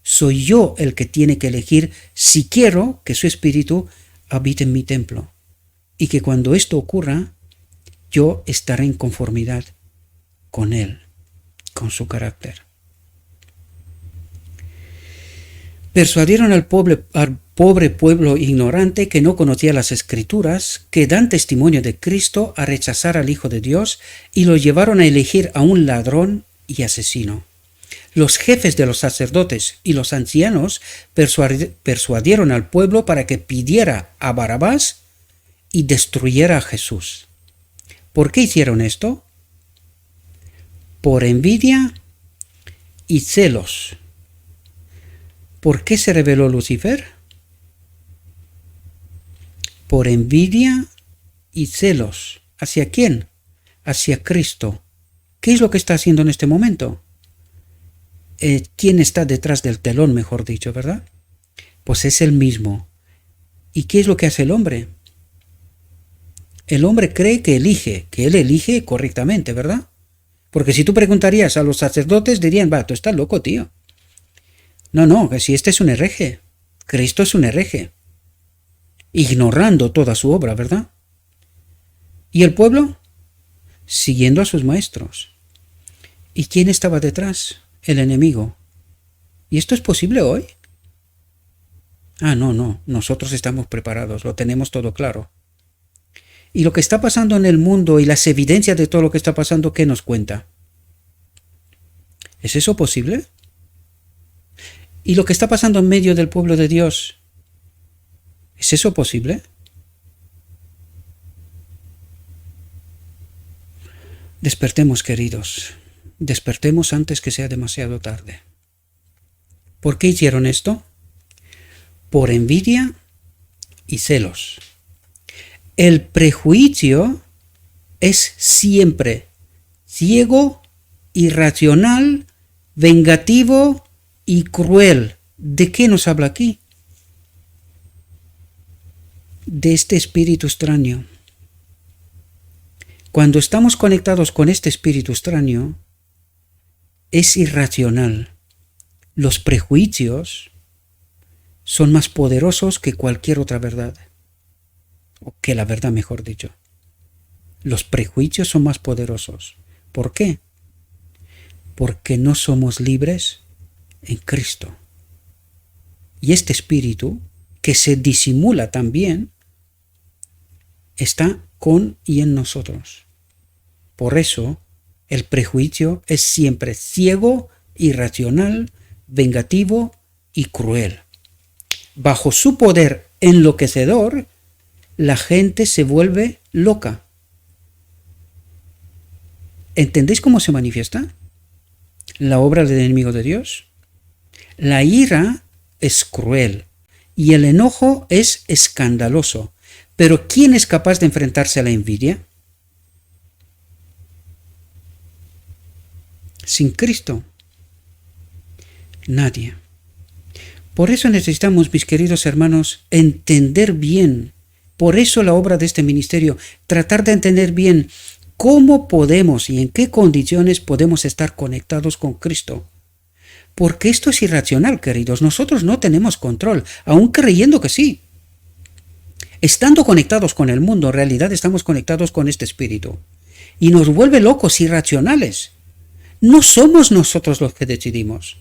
Soy yo el que tiene que elegir si quiero que su espíritu habite en mi templo. Y que cuando esto ocurra, yo estaré en conformidad con él, con su carácter. Persuadieron al pobre pueblo ignorante que no conocía las Escrituras, que dan testimonio de Cristo, a rechazar al Hijo de Dios y lo llevaron a elegir a un ladrón y asesino. Los jefes de los sacerdotes y los ancianos persuadieron al pueblo para que pidiera a Barrabás y destruyera a Jesús. ¿Por qué hicieron esto? Por envidia y celos. ¿Por qué se rebeló Lucifer? Por envidia y celos. ¿Hacia quién? Hacia Cristo. ¿Qué es lo que está haciendo en este momento? ¿Quién está detrás del telón, mejor dicho, verdad? Pues es el mismo. ¿Y qué es lo que hace el hombre? El hombre cree que él elige correctamente, ¿verdad? Porque si tú preguntarías a los sacerdotes, dirían, tú estás loco, tío. No, que si este es un hereje. Cristo es un hereje. Ignorando toda su obra, ¿verdad? ¿Y el pueblo? Siguiendo a sus maestros. ¿Y quién estaba detrás? El enemigo. ¿Y esto es posible hoy? No, nosotros estamos preparados, lo tenemos todo claro. Y lo que está pasando en el mundo y las evidencias de todo lo que está pasando, ¿qué nos cuenta? ¿Es eso posible? ¿Y lo que está pasando en medio del pueblo de Dios? ¿Es eso posible? Despertemos, queridos. Despertemos antes que sea demasiado tarde. ¿Por qué hicieron esto? Por envidia y celos. El prejuicio es siempre ciego, irracional, vengativo y cruel. ¿De qué nos habla aquí? De este espíritu extraño. Cuando estamos conectados con este espíritu extraño, es irracional. Los prejuicios son más poderosos que cualquier otra verdad. O que la verdad, mejor dicho. Los prejuicios son más poderosos. ¿Por qué? Porque no somos libres en Cristo. Y este espíritu, que se disimula también, está con y en nosotros. Por eso, el prejuicio es siempre ciego, irracional, vengativo y cruel. Bajo su poder enloquecedor, la gente se vuelve loca. ¿Entendéis cómo se manifiesta la obra del enemigo de Dios? La ira es cruel y el enojo es escandaloso. Pero ¿quién es capaz de enfrentarse a la envidia? Sin Cristo, nadie. Por eso necesitamos, mis queridos hermanos, entender bien. Por eso la obra de este ministerio, tratar de entender bien cómo podemos y en qué condiciones podemos estar conectados con Cristo. Porque esto es irracional, queridos. Nosotros no tenemos control, aun creyendo que sí. Estando conectados con el mundo, en realidad estamos conectados con este espíritu. Y nos vuelve locos, irracionales. No somos nosotros los que decidimos.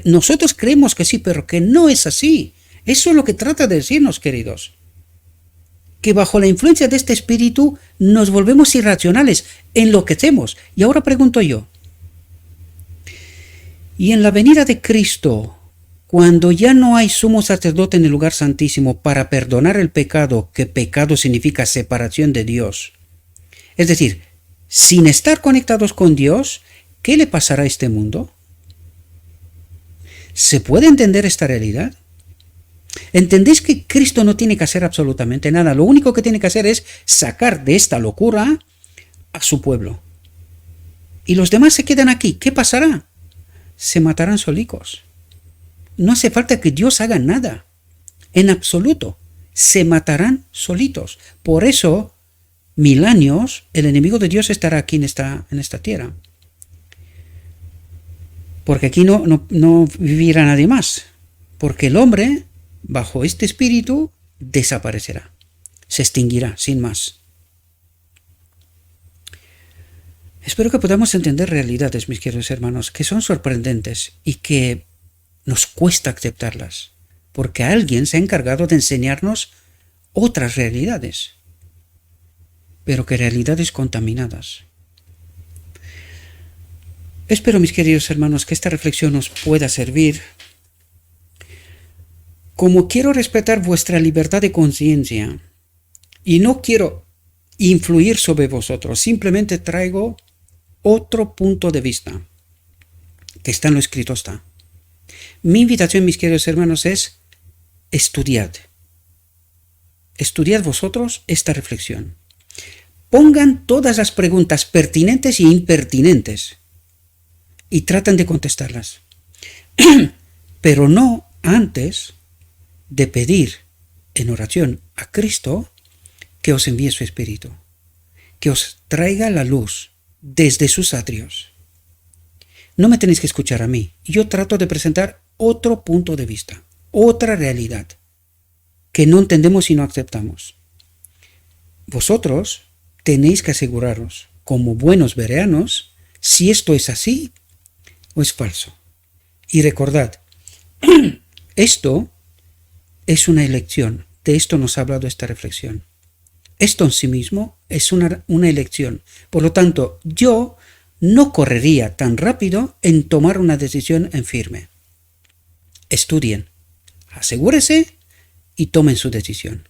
Nosotros creemos que sí, pero que no es así. Eso es lo que trata de decirnos, queridos. Que bajo la influencia de este espíritu nos volvemos irracionales, enloquecemos. Y ahora pregunto yo, ¿y en la venida de Cristo, cuando ya no hay sumo sacerdote en el lugar santísimo para perdonar el pecado, que pecado significa separación de Dios? Es decir, sin estar conectados con Dios, ¿qué le pasará a este mundo? ¿Se puede entender esta realidad? ¿Entendéis que Cristo no tiene que hacer absolutamente nada? Lo único que tiene que hacer es sacar de esta locura a su pueblo. Y los demás se quedan aquí. ¿Qué pasará? Se matarán solicos. No hace falta que Dios haga nada. En absoluto. Se matarán solitos. Por eso, 1000 años, el enemigo de Dios estará aquí en esta tierra. Porque aquí no vivirá nadie más. Porque el hombre, bajo este espíritu, desaparecerá. Se extinguirá, sin más. Espero que podamos entender realidades, mis queridos hermanos, que son sorprendentes y que nos cuesta aceptarlas, porque alguien se ha encargado de enseñarnos otras realidades, pero que realidades contaminadas. Espero, mis queridos hermanos, que esta reflexión nos pueda servir. Como quiero respetar vuestra libertad de conciencia y no quiero influir sobre vosotros, simplemente traigo otro punto de vista que está en lo escrito está. Mi invitación, mis queridos hermanos, es estudiad. Estudiad vosotros esta reflexión. Pongan todas las preguntas pertinentes e impertinentes y tratan de contestarlas. Pero no antes de pedir en oración a Cristo que os envíe su Espíritu, que os traiga la luz desde sus atrios. No me tenéis que escuchar a mí. Yo trato de presentar otro punto de vista, otra realidad que no entendemos y no aceptamos. Vosotros tenéis que aseguraros, como buenos bereanos, si esto es así o es falso. Y recordad, esto es una elección. De esto nos ha hablado esta reflexión. Esto en sí mismo es una elección. Por lo tanto, yo no correría tan rápido en tomar una decisión en firme. Estudien, asegúrese y tomen su decisión.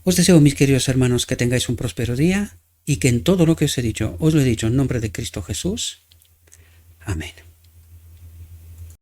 Os deseo, mis queridos hermanos, que tengáis un próspero día y que en todo lo que os he dicho, os lo he dicho en nombre de Cristo Jesús. Amén.